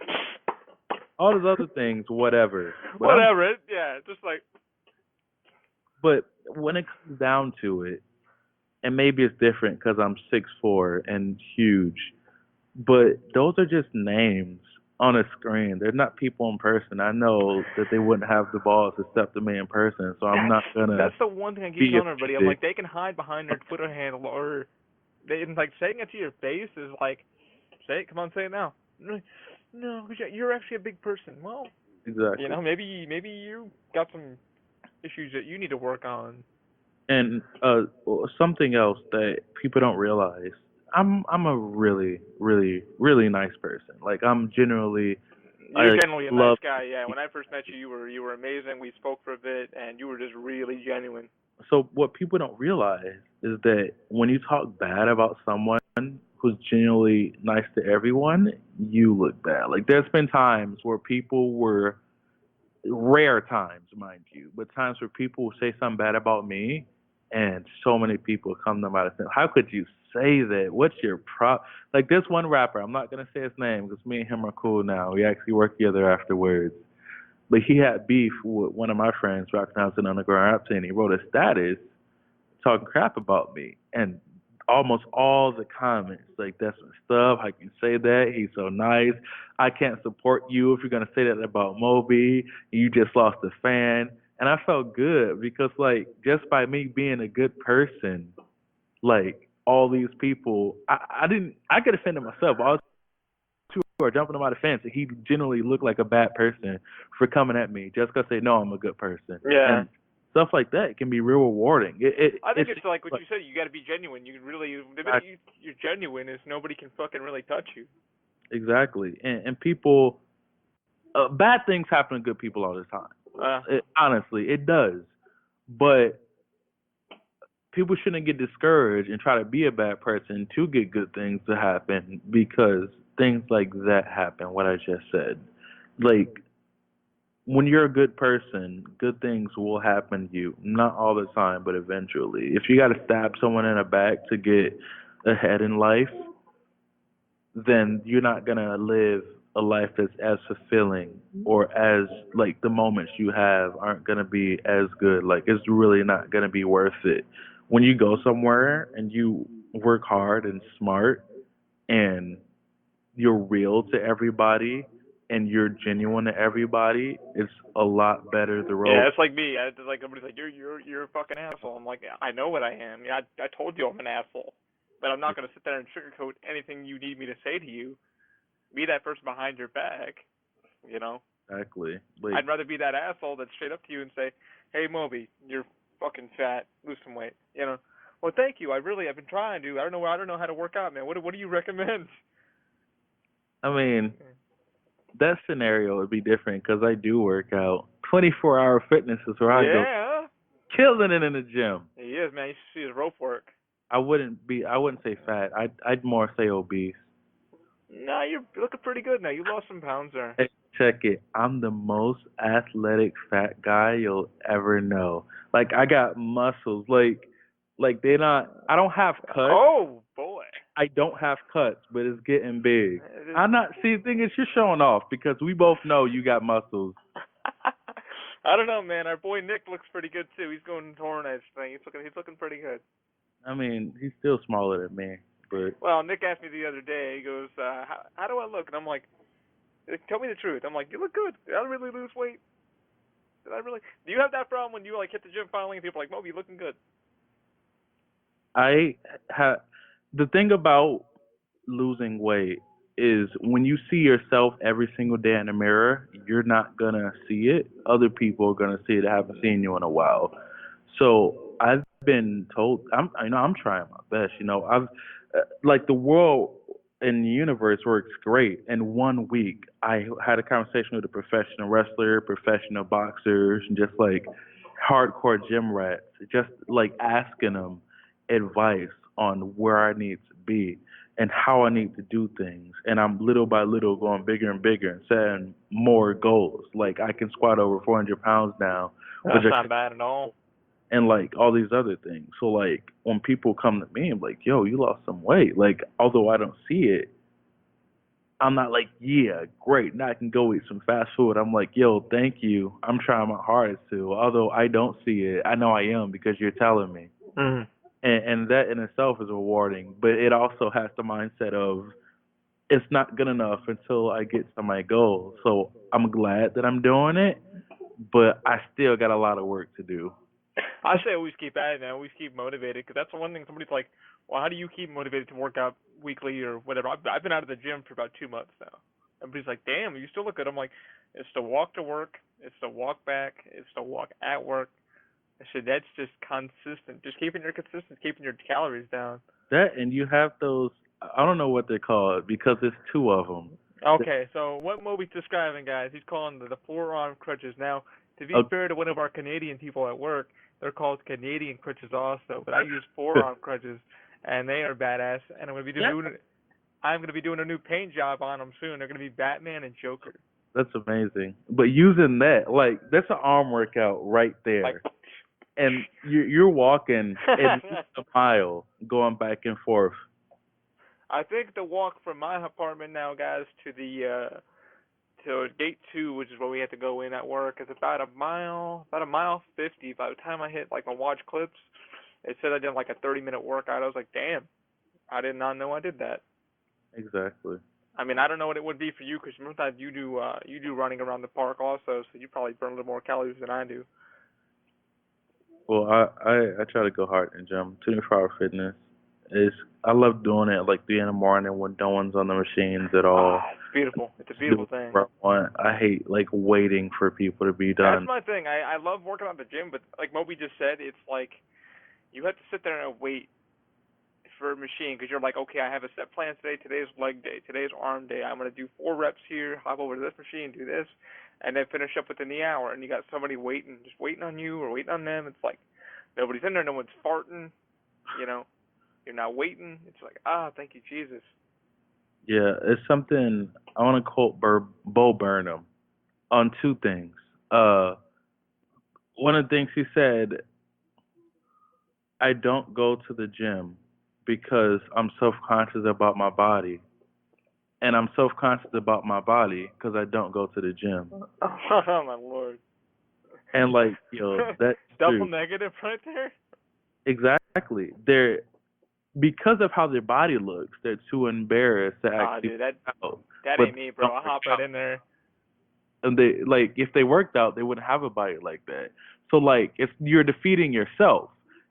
All those other things, whatever. But Whatever. Just like. But when it comes down to it, and maybe it's different because I'm 6'4" and huge, but those are just names on a screen. They're not people in person. I know that they wouldn't have the balls to step to me in person, so I'm not gonna. That's the one thing I keep telling everybody. I'm like, they can hide behind their Twitter handle, or they like saying it to your face is like, say it. Come on, say it now. No, because you're actually a big person. Well, Exactly. maybe you got some issues that you need to work on. And something else that people don't realize, I'm a really, really, really nice person. Like I'm generally. You're generally a nice guy. Yeah. When I first met you, you were amazing. We spoke for a bit, and you were just really genuine. So what people don't realize is that when you talk bad about someone who's genuinely nice to everyone, you look bad. Like there's been times where people were, rare times, mind you, but times where people will say something bad about me, and so many people come to my defense. How could you say that? What's your Like this one rapper, I'm not gonna say his name because me and him are cool now. We actually work together afterwards. But he had beef with one of my friends rocking out in the underground rap scene. He wrote a status talking crap about me, and almost all the comments like, that's messed up. How can you say that? He's so nice. I can't support you if you're gonna say that about Moby. You just lost a fan. And I felt good because like just by me being a good person, like all these people, I get offended myself. All two are jumping on my defense, and he generally looked like a bad person for coming at me just because they know I'm a good person. Yeah. And stuff like that can be real rewarding. I think it's like what you said. You got to be genuine. You really, the minute you're genuine, is nobody can fucking really touch you. Exactly. And people, bad things happen to good people all the time. Honestly, it does. But people shouldn't get discouraged and try to be a bad person to get good things to happen, because things like that happen, what I just said. Like, when you're a good person, good things will happen to you. Not all the time, but eventually. If you got to stab someone in the back to get ahead in life, then you're not going to live a life that's as fulfilling, or as, like, the moments you have aren't going to be as good. Like, it's really not going to be worth it. When you go somewhere and you work hard and smart and you're real to everybody, and you're genuine to everybody, it's a lot better the Yeah, road. it's like me. It's like everybody's like, you're a fucking asshole. I'm like, I know what I am. Yeah, I told you I'm an asshole, but I'm not gonna sit there and sugarcoat anything you need me to say to you. Be that person behind your back, you know. Exactly. Like, I'd rather be that asshole that's straight up to you and say, hey Moby, you're fucking fat, lose some weight, you know. Well, thank you. I've been trying to. I don't know how to work out, man. What do you recommend? I mean, that scenario would be different because I do work out. 24-hour fitness is where I go, Yeah, killing it in the gym. he is, man. You should see his rope work. I wouldn't say fat. I'd more say obese. Nah, you're looking pretty good now. You lost some pounds there. Hey, check it. I'm the most athletic fat guy you'll ever know. Like, I got muscles. Like they not. I don't have cuts. Oh boy. I don't have cuts, but it's getting big. I'm not. See, the thing is, you're showing off because we both know you got muscles. I don't know, man. Our boy Nick looks pretty good too. He's going torn edge thing. He's looking pretty good. I mean, he's still smaller than me, but Well, Nick asked me the other day. He goes, "How do I look?" And I'm like, "Tell me the truth." I'm like, "You look good. Did I really lose weight? Did I really?" Do you have that problem when you like hit the gym finally and people are like, "Moby, you looking good"? I have the thing about losing weight is when you see yourself every single day in the mirror, you're not gonna see it. Other people are gonna see it that haven't seen you in a while. So I've been told I'm trying my best. I've like the world and the universe works great. In 1 week, I had a conversation with a professional wrestler, professional boxers, and just like hardcore gym rats, just like asking them advice on where I need to be and how I need to do things. And I'm little by little going bigger and bigger and setting more goals. Like I can squat over 400 pounds now. That's not bad at all. And like all these other things. So like when people come to me, I'm like, yo, you lost some weight. Like although I don't see it, I'm not like, yeah, great. Now I can go eat some fast food. I'm like, yo, thank you. I'm trying my hardest to. Although I don't see it, I know I am because you're telling me. Mm. And that in itself is rewarding. But it also has the mindset of it's not good enough until I get to my goal. So I'm glad that I'm doing it, but I still got a lot of work to do. I say always keep at it, man. Always keep motivated, because that's the one thing somebody's like, well, how do you keep motivated to work out weekly or whatever? I've been out of the gym for about 2 months now. Everybody's like, damn, you still look good. I'm like, it's to walk to work, it's to walk back, it's to walk at work. I said, that's just consistent. Just keeping your consistency, keeping your calories down. That and you have those, I don't know what they're called because there's two of them. Okay, so what Moby's describing, guys, he's calling the forearm crutches. Now, to be fair to one of our Canadian people at work, they're called Canadian crutches also, but I use forearm crutches, and they are badass. And I'm gonna be doing a new paint job on them soon. They're gonna be Batman and Joker. That's amazing. But using that, like, that's an arm workout right there. Like, and you're walking at least a mile going back and forth. I think the walk from my apartment now, guys, to the to gate 2, which is where we have to go in at work, is about a mile 50. By the time I hit like my watch clips, it said I did like a 30-minute workout. I was like, damn, I did not know I did that. Exactly. I mean, I don't know what it would be for you, because sometimes you do running around the park also, so you probably burn a little more calories than I do. Well, I try to go hard in the gym. 24-hour fitness I love doing it like 3 in the morning when no one's on the machines at all. It's beautiful. It's a beautiful thing. I hate like waiting for people to be done. That's my thing. I love working out at the gym, but like Moby just said, it's like you have to sit there and wait for a machine, because you're like, okay, I have a set plan today. Today's leg day. Today's arm day. I'm going to do 4 reps here, hop over to this machine, do this, and then finish up within the hour. And you got somebody just waiting on you or waiting on them. It's like nobody's in there. No one's farting. You're not waiting. It's like, thank you, Jesus. Yeah, it's something I want to quote Bo Burnham on 2 things. One of the things he said, I don't go to the gym because I'm self-conscious about my body. And I'm self-conscious about my body because I don't go to the gym. Oh, my Lord. And like, that's double true. Negative right there? Exactly. Because of how their body looks, they're too embarrassed to actually dude, that out. ain't me, bro. I'll hop right in there. And they like if they worked out, they wouldn't have a body like that. So like if you're defeating yourself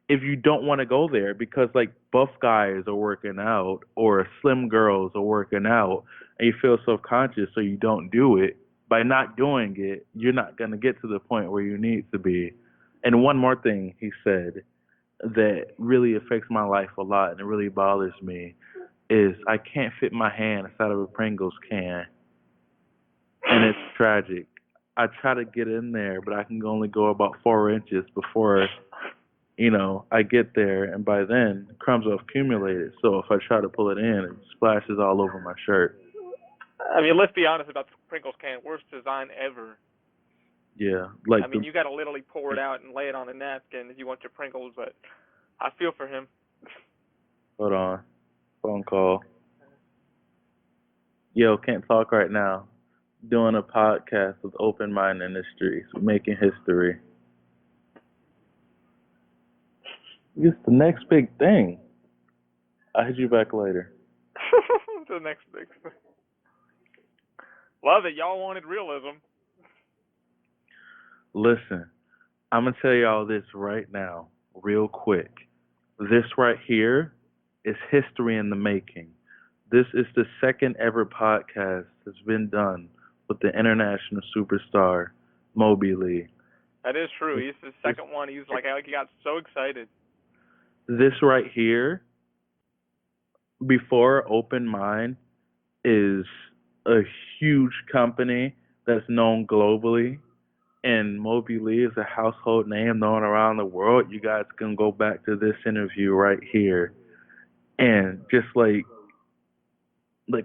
if you don't want to go there because like buff guys are working out or slim girls are working out and you feel self-conscious so you don't do it. By not doing it, you're not going to get to the point where you need to be. And one more thing he said that really affects my life a lot and it really bothers me is I can't fit my hand inside of a Pringles can, and it's tragic. I try to get in there, but I can only go about 4 inches before I get there, and by then crumbs have accumulated. So if I try to pull it in, it splashes all over my shirt. I mean, let's be honest about the Pringles can. Worst design ever. Yeah, like I mean, you got to literally pour it out and lay it on a napkin if you want your Pringles, but I feel for him. Hold on, phone call. Yo, can't talk right now. Doing a podcast with Open Mind Industries, making history. It's the next big thing. I'll hit you back later. The next big thing. Love it. Y'all wanted realism. Listen, I'm going to tell y'all this right now, real quick. This right here is history in the making. This is the second ever podcast that's been done with the international superstar, Moby Ley. That is true. He's the second one. He was like, he got so excited. This right here, before Open Mind, is a huge company that's known globally. And Moby Ley is a household name known around the world. You guys can go back to this interview right here. And just like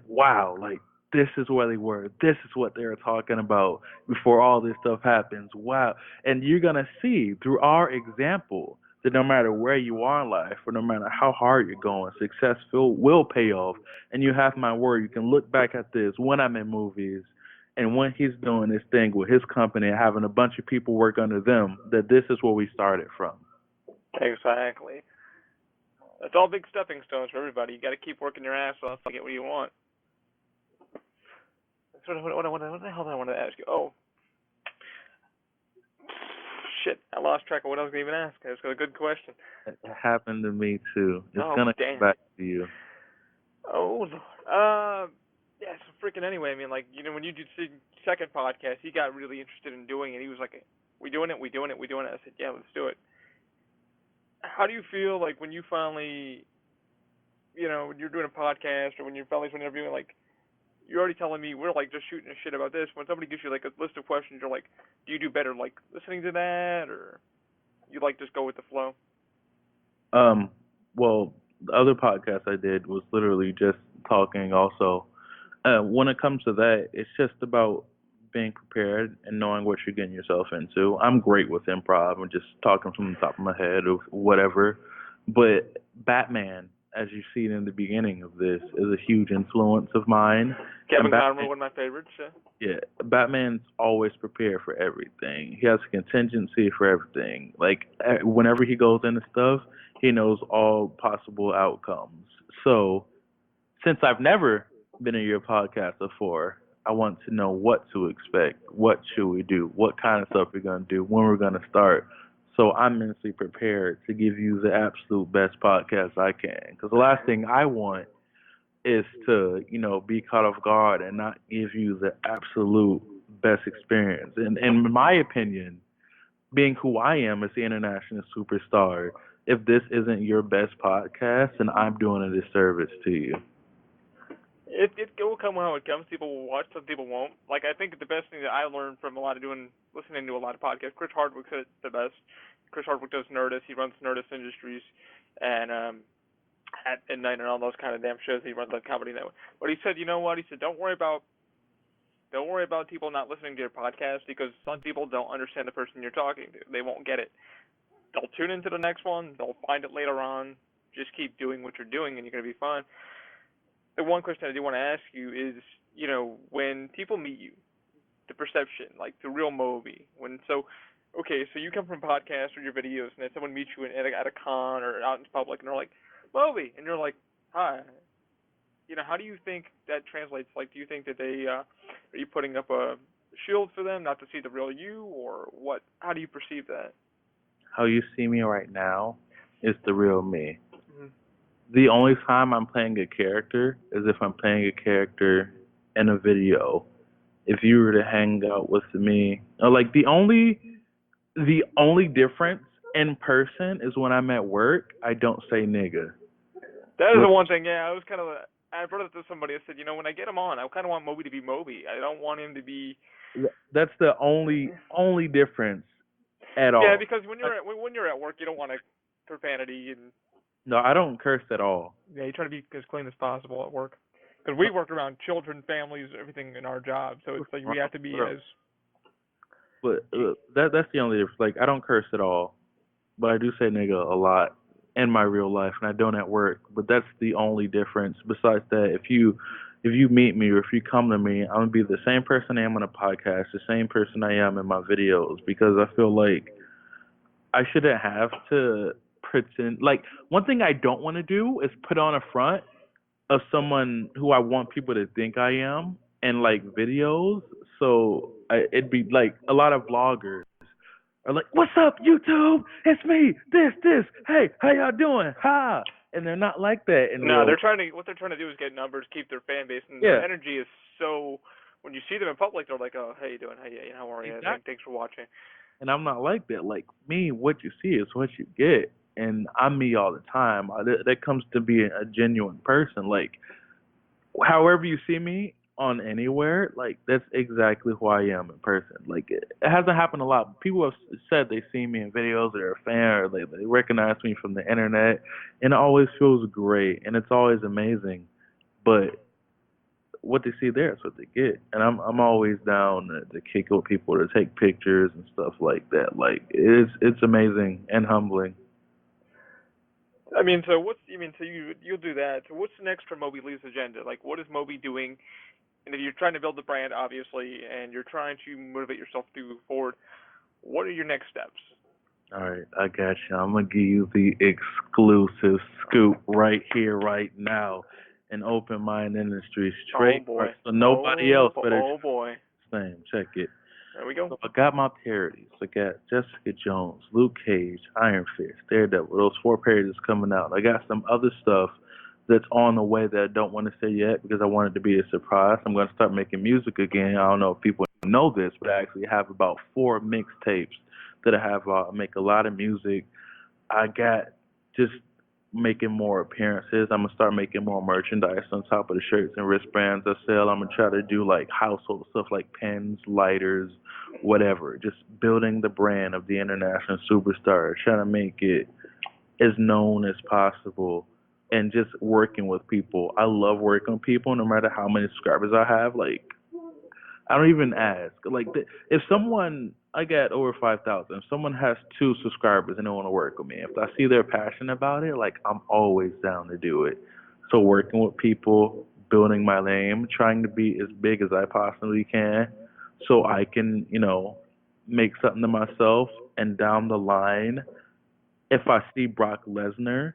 wow, like this is where they were. This is what they were talking about before all this stuff happens. Wow. And you're going to see through our example that no matter where you are in life or no matter how hard you're going, success will pay off. And you have my word. You can look back at this when I'm in movies and when he's doing this thing with his company and having a bunch of people work under them, that this is where we started from. Exactly. It's all big stepping stones for everybody. You got to keep working your ass off to get what you want. What the hell did I want to ask you? Oh, shit! I lost track of what I was going to even ask. It's a good question. It happened to me too. It's gonna damn. come back to you. Oh, yeah. So freaking anyway. I mean, like when you did the second podcast, he got really interested in doing it. He was like, "We doing it? We doing it? We doing it?" I said, "Yeah, let's do it." How do you feel like when you finally, when you're doing a podcast or when you're finally interviewing, like, you're already telling me we're like just shooting a shit about this. When somebody gives you like a list of questions, you're like, do you do better like listening to that, or you like just go with the flow? Well, the other podcast I did was literally just talking also. When it comes to that, it's just about being prepared and knowing what you're getting yourself into. I'm great with improv and just talking from the top of my head or whatever. But Batman, as you see in the beginning of this, is a huge influence of mine. Kevin Conroy, one of my favorites. Yeah, Batman's always prepared for everything. He has a contingency for everything. Like whenever he goes into stuff, he knows all possible outcomes. So, since I've never been in your podcast before, I want to know what to expect. What should we do? What kind of stuff we're going to do? When we're going to start? So I'm mentally prepared to give you the absolute best podcast I can. Because the last thing I want is to, be caught off guard and not give you the absolute best experience. And in my opinion, being who I am as the international superstar, if this isn't your best podcast, then I'm doing a disservice to you. It will come how it comes. People will watch, some people won't. Like, I think the best thing that I learned from listening to a lot of podcasts, Chris Hardwick said it the best. Chris Hardwick does Nerdist. He runs Nerdist Industries and at Midnight and all those kind of damn shows. He runs that comedy network. But he said, you know what? He said, don't worry about people not listening to your podcast, because some people don't understand the person you're talking to. They won't get it. They'll tune into the next one. They'll find it later on. Just keep doing what you're doing, and you're going to be fine. The one question I do want to ask you is, when people meet you, the perception, like the real Moby, so you come from podcasts or your videos, and then someone meets you at a con or out in public, and they're like, Moby, and you're like, hi. How do you think that translates? Like, do you think that they are you putting up a shield for them not to see the real you, or what? How do you perceive that? How you see me right now is the real me. Mm-hmm. The only time I'm playing a character is if I'm playing a character in a video. If you were to hang out with me, like the only difference in person is when I'm at work, I don't say nigga. That is the With one thing. Yeah, I was kind of. I brought it to somebody. I said, when I get him on, I kind of want Moby to be Moby. I don't want him to be. that's the only difference at Yeah, all. because when you're at work, you don't want to profanity and No, I don't curse at all. yeah, you try to be as clean as possible at work. Because we work around children, families, everything in our job, so it's like we have to be as. But that's the only difference. Like I don't curse at all, but I do say nigga a lot in my real life, and I don't at work. But that's the only difference. Besides that, if you meet me or if you come to me, I'm gonna be the same person I am on a podcast, the same person I am in my videos, because I feel like I shouldn't have to pretend. Like one thing I don't want to do is put on a front of someone who I want people to think I am in like videos. So it'd be like a lot of vloggers are like, "What's up, YouTube? It's me. This. Hey, how y'all doing? Ha!" And they're not like that in No, real. what they're trying to do is get numbers, keep their fan base, and their Yeah, energy is so. When you see them in public, they're like, "Oh, how you doing? How are you? exactly. Thanks for watching." And I'm not like that. Like me, what you see is what you get. And I'm me all the time. That comes to be a genuine person. Like however you see me on anywhere, like that's exactly who I am in person. Like it hasn't happened a lot. People have said they see me in videos, or they're a fan, or they recognize me from the internet, and it always feels great, and it's always amazing. But what they see there is what they get, and I'm always down to kick with people, to take pictures and stuff like that. Like it's amazing and humbling. I mean, so what's? I mean, so you'll do that. So what's next for Moby Lee's agenda? Like, what is Moby doing? And if you're trying to build the brand, obviously, and you're trying to motivate yourself to move forward, what are your next steps? All right, I got you. I'm gonna give you the exclusive scoop right here, right now. An open mind industry Oh straight, boy. so nobody else better Oh boy. same. Check it. There we go. So I got my parodies. I got Jessica Jones, Luke Cage, Iron Fist, Daredevil. Those 4 parodies coming out. I got some other stuff that's on the way that I don't want to say yet because I want it to be a surprise. I'm going to start making music again. I don't know if people know this, but I actually have about 4 mixtapes that I have. Make a lot of music. I got just making more appearances. I'm gonna start making more merchandise on top of the shirts and wristbands I sell. I'm gonna try to do like household stuff like pens, lighters, whatever. Just building the brand of the international superstar, trying to make it as known as possible, and just working with people. I love working with people, no matter how many subscribers I have. Like I don't even ask. Like, if someone, I got over 5,000. If someone has 2 subscribers and they want to work with me, if I see they're passionate about it, like, I'm always down to do it. So, working with people, building my name, trying to be as big as I possibly can so I can, make something of myself. And down the line, if I see Brock Lesnar,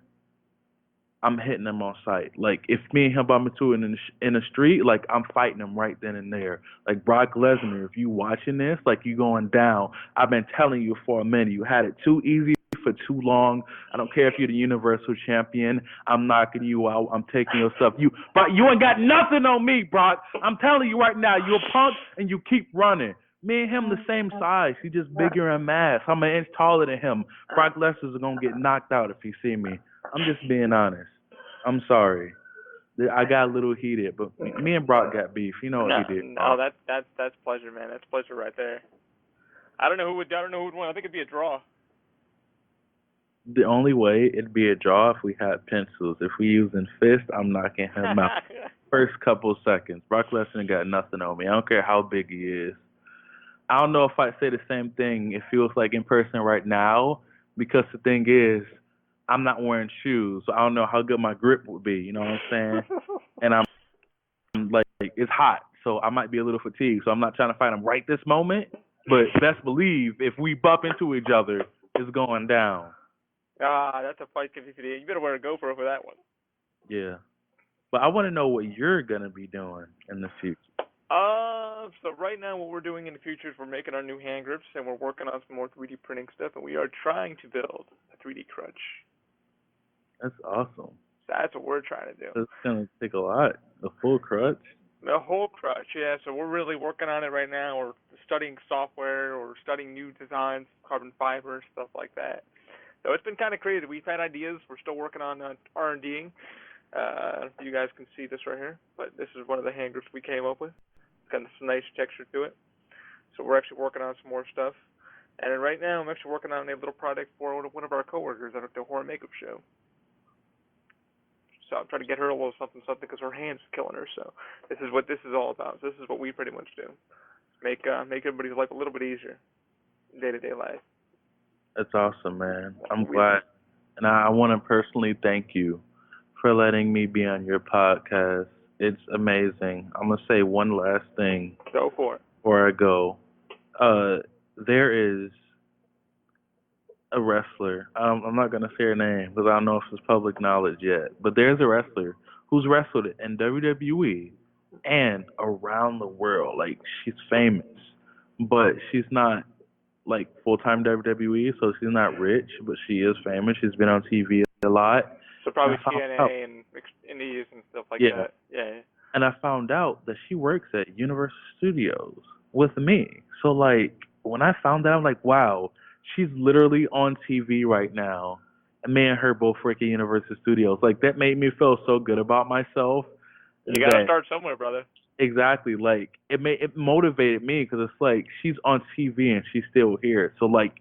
I'm hitting him on sight. Like if me and him bump into it in the street, like I'm fighting him right then and there. Like Brock Lesnar, if you watching this, like you going down. I've been telling you for a minute. You had it too easy for too long. I don't care if you're the Universal Champion. I'm knocking you out. I'm taking your stuff. But you ain't got nothing on me, Brock. I'm telling you right now. You're a punk and you keep running. Me and him the same size. He just bigger in mass. I'm an inch taller than him. Brock Lesnar's gonna get knocked out if he see me. I'm just being honest. I'm sorry. I got a little heated, but me and Brock got beef. You know what he did. No, that's pleasure, man. That's pleasure right there. I don't know who would win. I think it'd be a draw. The only way it'd be a draw if we had pencils. If we using fists, I'm knocking him out. First couple seconds. Brock Lesnar got nothing on me. I don't care how big he is. I don't know if I'd say the same thing. It feels like in person right now, because the thing is, I'm not wearing shoes, so I don't know how good my grip would be. You know what I'm saying? And I'm like, it's hot, so I might be a little fatigued. So I'm not trying to fight him right this moment. But best believe, if we bump into each other, it's going down. That's a fight. You better wear a GoPro for that one. Yeah. But I want to know what you're gonna be doing in the future. So right now what we're doing in the future is we're making our new hand grips and we're working on some more 3D printing stuff and we are trying to build a 3D crutch. That's awesome. So that's what we're trying to do. That's gonna take a lot. A full crutch. The whole crutch, yeah. So we're really working on it right now. We're studying software or studying new designs, carbon fiber, stuff like that. So it's been kind of crazy. We've had ideas. We're still working on R&Ding. You guys can see this right here, but this is one of the hand grips we came up with. It's got this nice texture to it. So we're actually working on some more stuff. And then right now I'm actually working on a little project for one of our coworkers at the horror makeup show. So I'm trying to get her a little something because her hand's killing her. So this is what this is all about. This is what we pretty much do. Make everybody's life a little bit easier in day-to-day life. That's awesome, man. I'm glad. And I want to personally thank you for letting me be on your podcast. It's amazing. I'm going to say one last thing. Go for it. Before I go. There is a wrestler. I'm not going to say her name because I don't know if it's public knowledge yet. But there's a wrestler who's wrestled in WWE and around the world. Like, she's famous. But she's not like full-time WWE, so she's not rich, but she is famous. She's been on TV a lot. So probably TNA and Indies and stuff like that. Yeah. And I found out that she works at Universal Studios with me. So like when I found out, I'm like, wow, she's literally on TV right now, and me and her both work at Universal Studios. Like that made me feel so good about myself. You gotta start somewhere, brother. Exactly. Like it motivated me because it's like she's on TV and she's still here. So like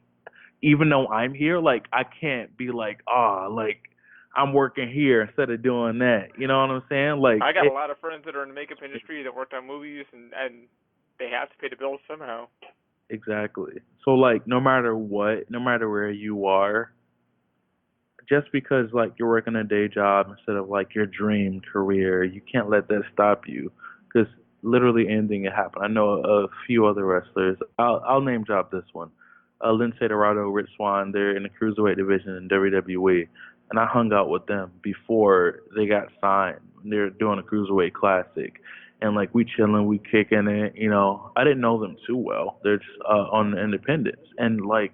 even though I'm here, like I can't be like, like I'm working here instead of doing that. You know what I'm saying? Like I got a lot of friends that are in the makeup industry that worked on movies and they have to pay the bills somehow. Exactly. So like no matter what, no matter where you are, just because like you're working a day job instead of like your dream career, you can't let that stop you. Because literally anything can happen. I know a few other wrestlers. I'll name drop this one. Lindsay Dorado, Rich Swann, they're in the cruiserweight division in WWE, and I hung out with them before they got signed. They're doing a cruiserweight classic, and like we chilling, we kicking it. You know, I didn't know them too well. They're just on the independents, and like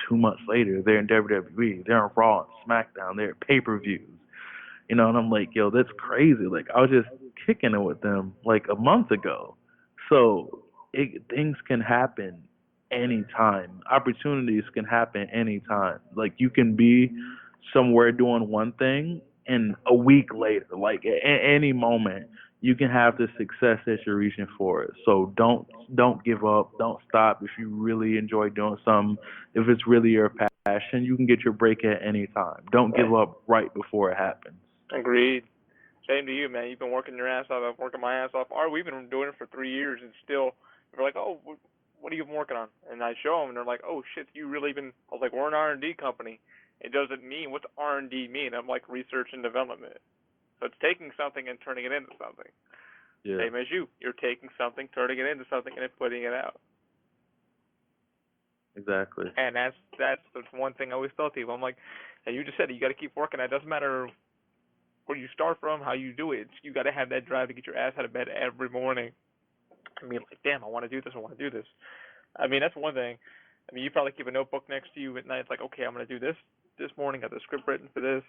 2 months later, they're in WWE. They're on Raw and SmackDown. They're at pay-per-views. You know, and I'm like, yo, that's crazy. Like, I was just kicking it with them like a month ago. So things can happen anytime. Opportunities can happen anytime. Like, you can be somewhere doing one thing, and a week later, like at any moment, you can have the success that you're reaching for. So don't give up. Don't stop. If you really enjoy doing something, if it's really your passion, you can get your break at any time. Don't give up right before it happens. Agreed. Same to you, man. You've been working your ass off. I've been working my ass off. We've been doing it for 3 years, and still, they're like, oh, what have you been working on? And I show them, and they're like, oh, shit, you really been, I was like, we're an R&D company. It doesn't mean, what's R&D mean? I'm like, research and development. So it's taking something and turning it into something. Yeah. Same as you. You're taking something, turning it into something, and then putting it out. Exactly. And that's the one thing I always tell people. I'm like, and you just said it, you got to keep working. It doesn't matter where you start from, how you do it. You got to have that drive to get your ass out of bed every morning. I mean, like, damn, I want to do this. I want to do this. I mean, that's one thing. I mean, you probably keep a notebook next to you at night. It's like, okay, I'm going to do this morning. Got the script written for this.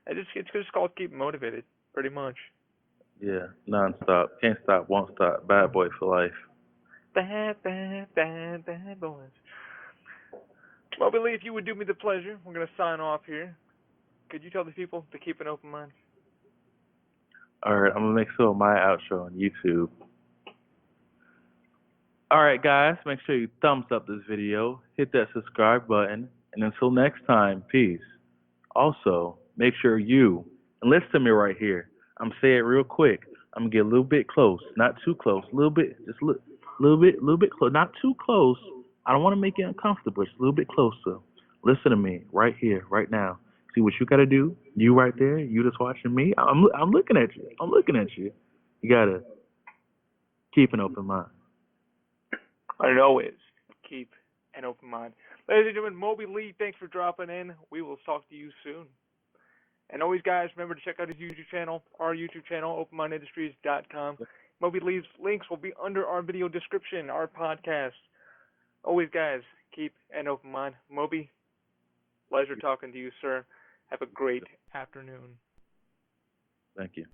It's just called keeping motivated, pretty much. Yeah, nonstop. Can't stop, won't stop. Bad boy for life. Bad boys. Moby Ley, if you would do me the pleasure, we're going to sign off here. Could you tell the people to keep an open mind? All right, I'm going to make sure my outro on YouTube. All right, guys, make sure you thumbs up this video, hit that subscribe button, and until next time, peace. Also, make sure and listen to me right here. I'm saying it real quick. I'm going to get a little bit close, not too close, a little bit, just a little bit close, not too close. I don't want to make you uncomfortable, just a little bit closer. Listen to me right here, right now. See what you got to do. You right there, you just watching me. I'm looking at you. I'm looking at you. You got to keep an open mind. And always keep an open mind. Ladies and gentlemen, Moby Ley, thanks for dropping in. We will talk to you soon. And always, guys, remember to check out his YouTube channel, our YouTube channel, openmindindustries.com. Moby Ley's links will be under our video description, our podcast. Always, guys, keep an open mind. Moby, pleasure talking to you, sir. Have a great afternoon. Thank you.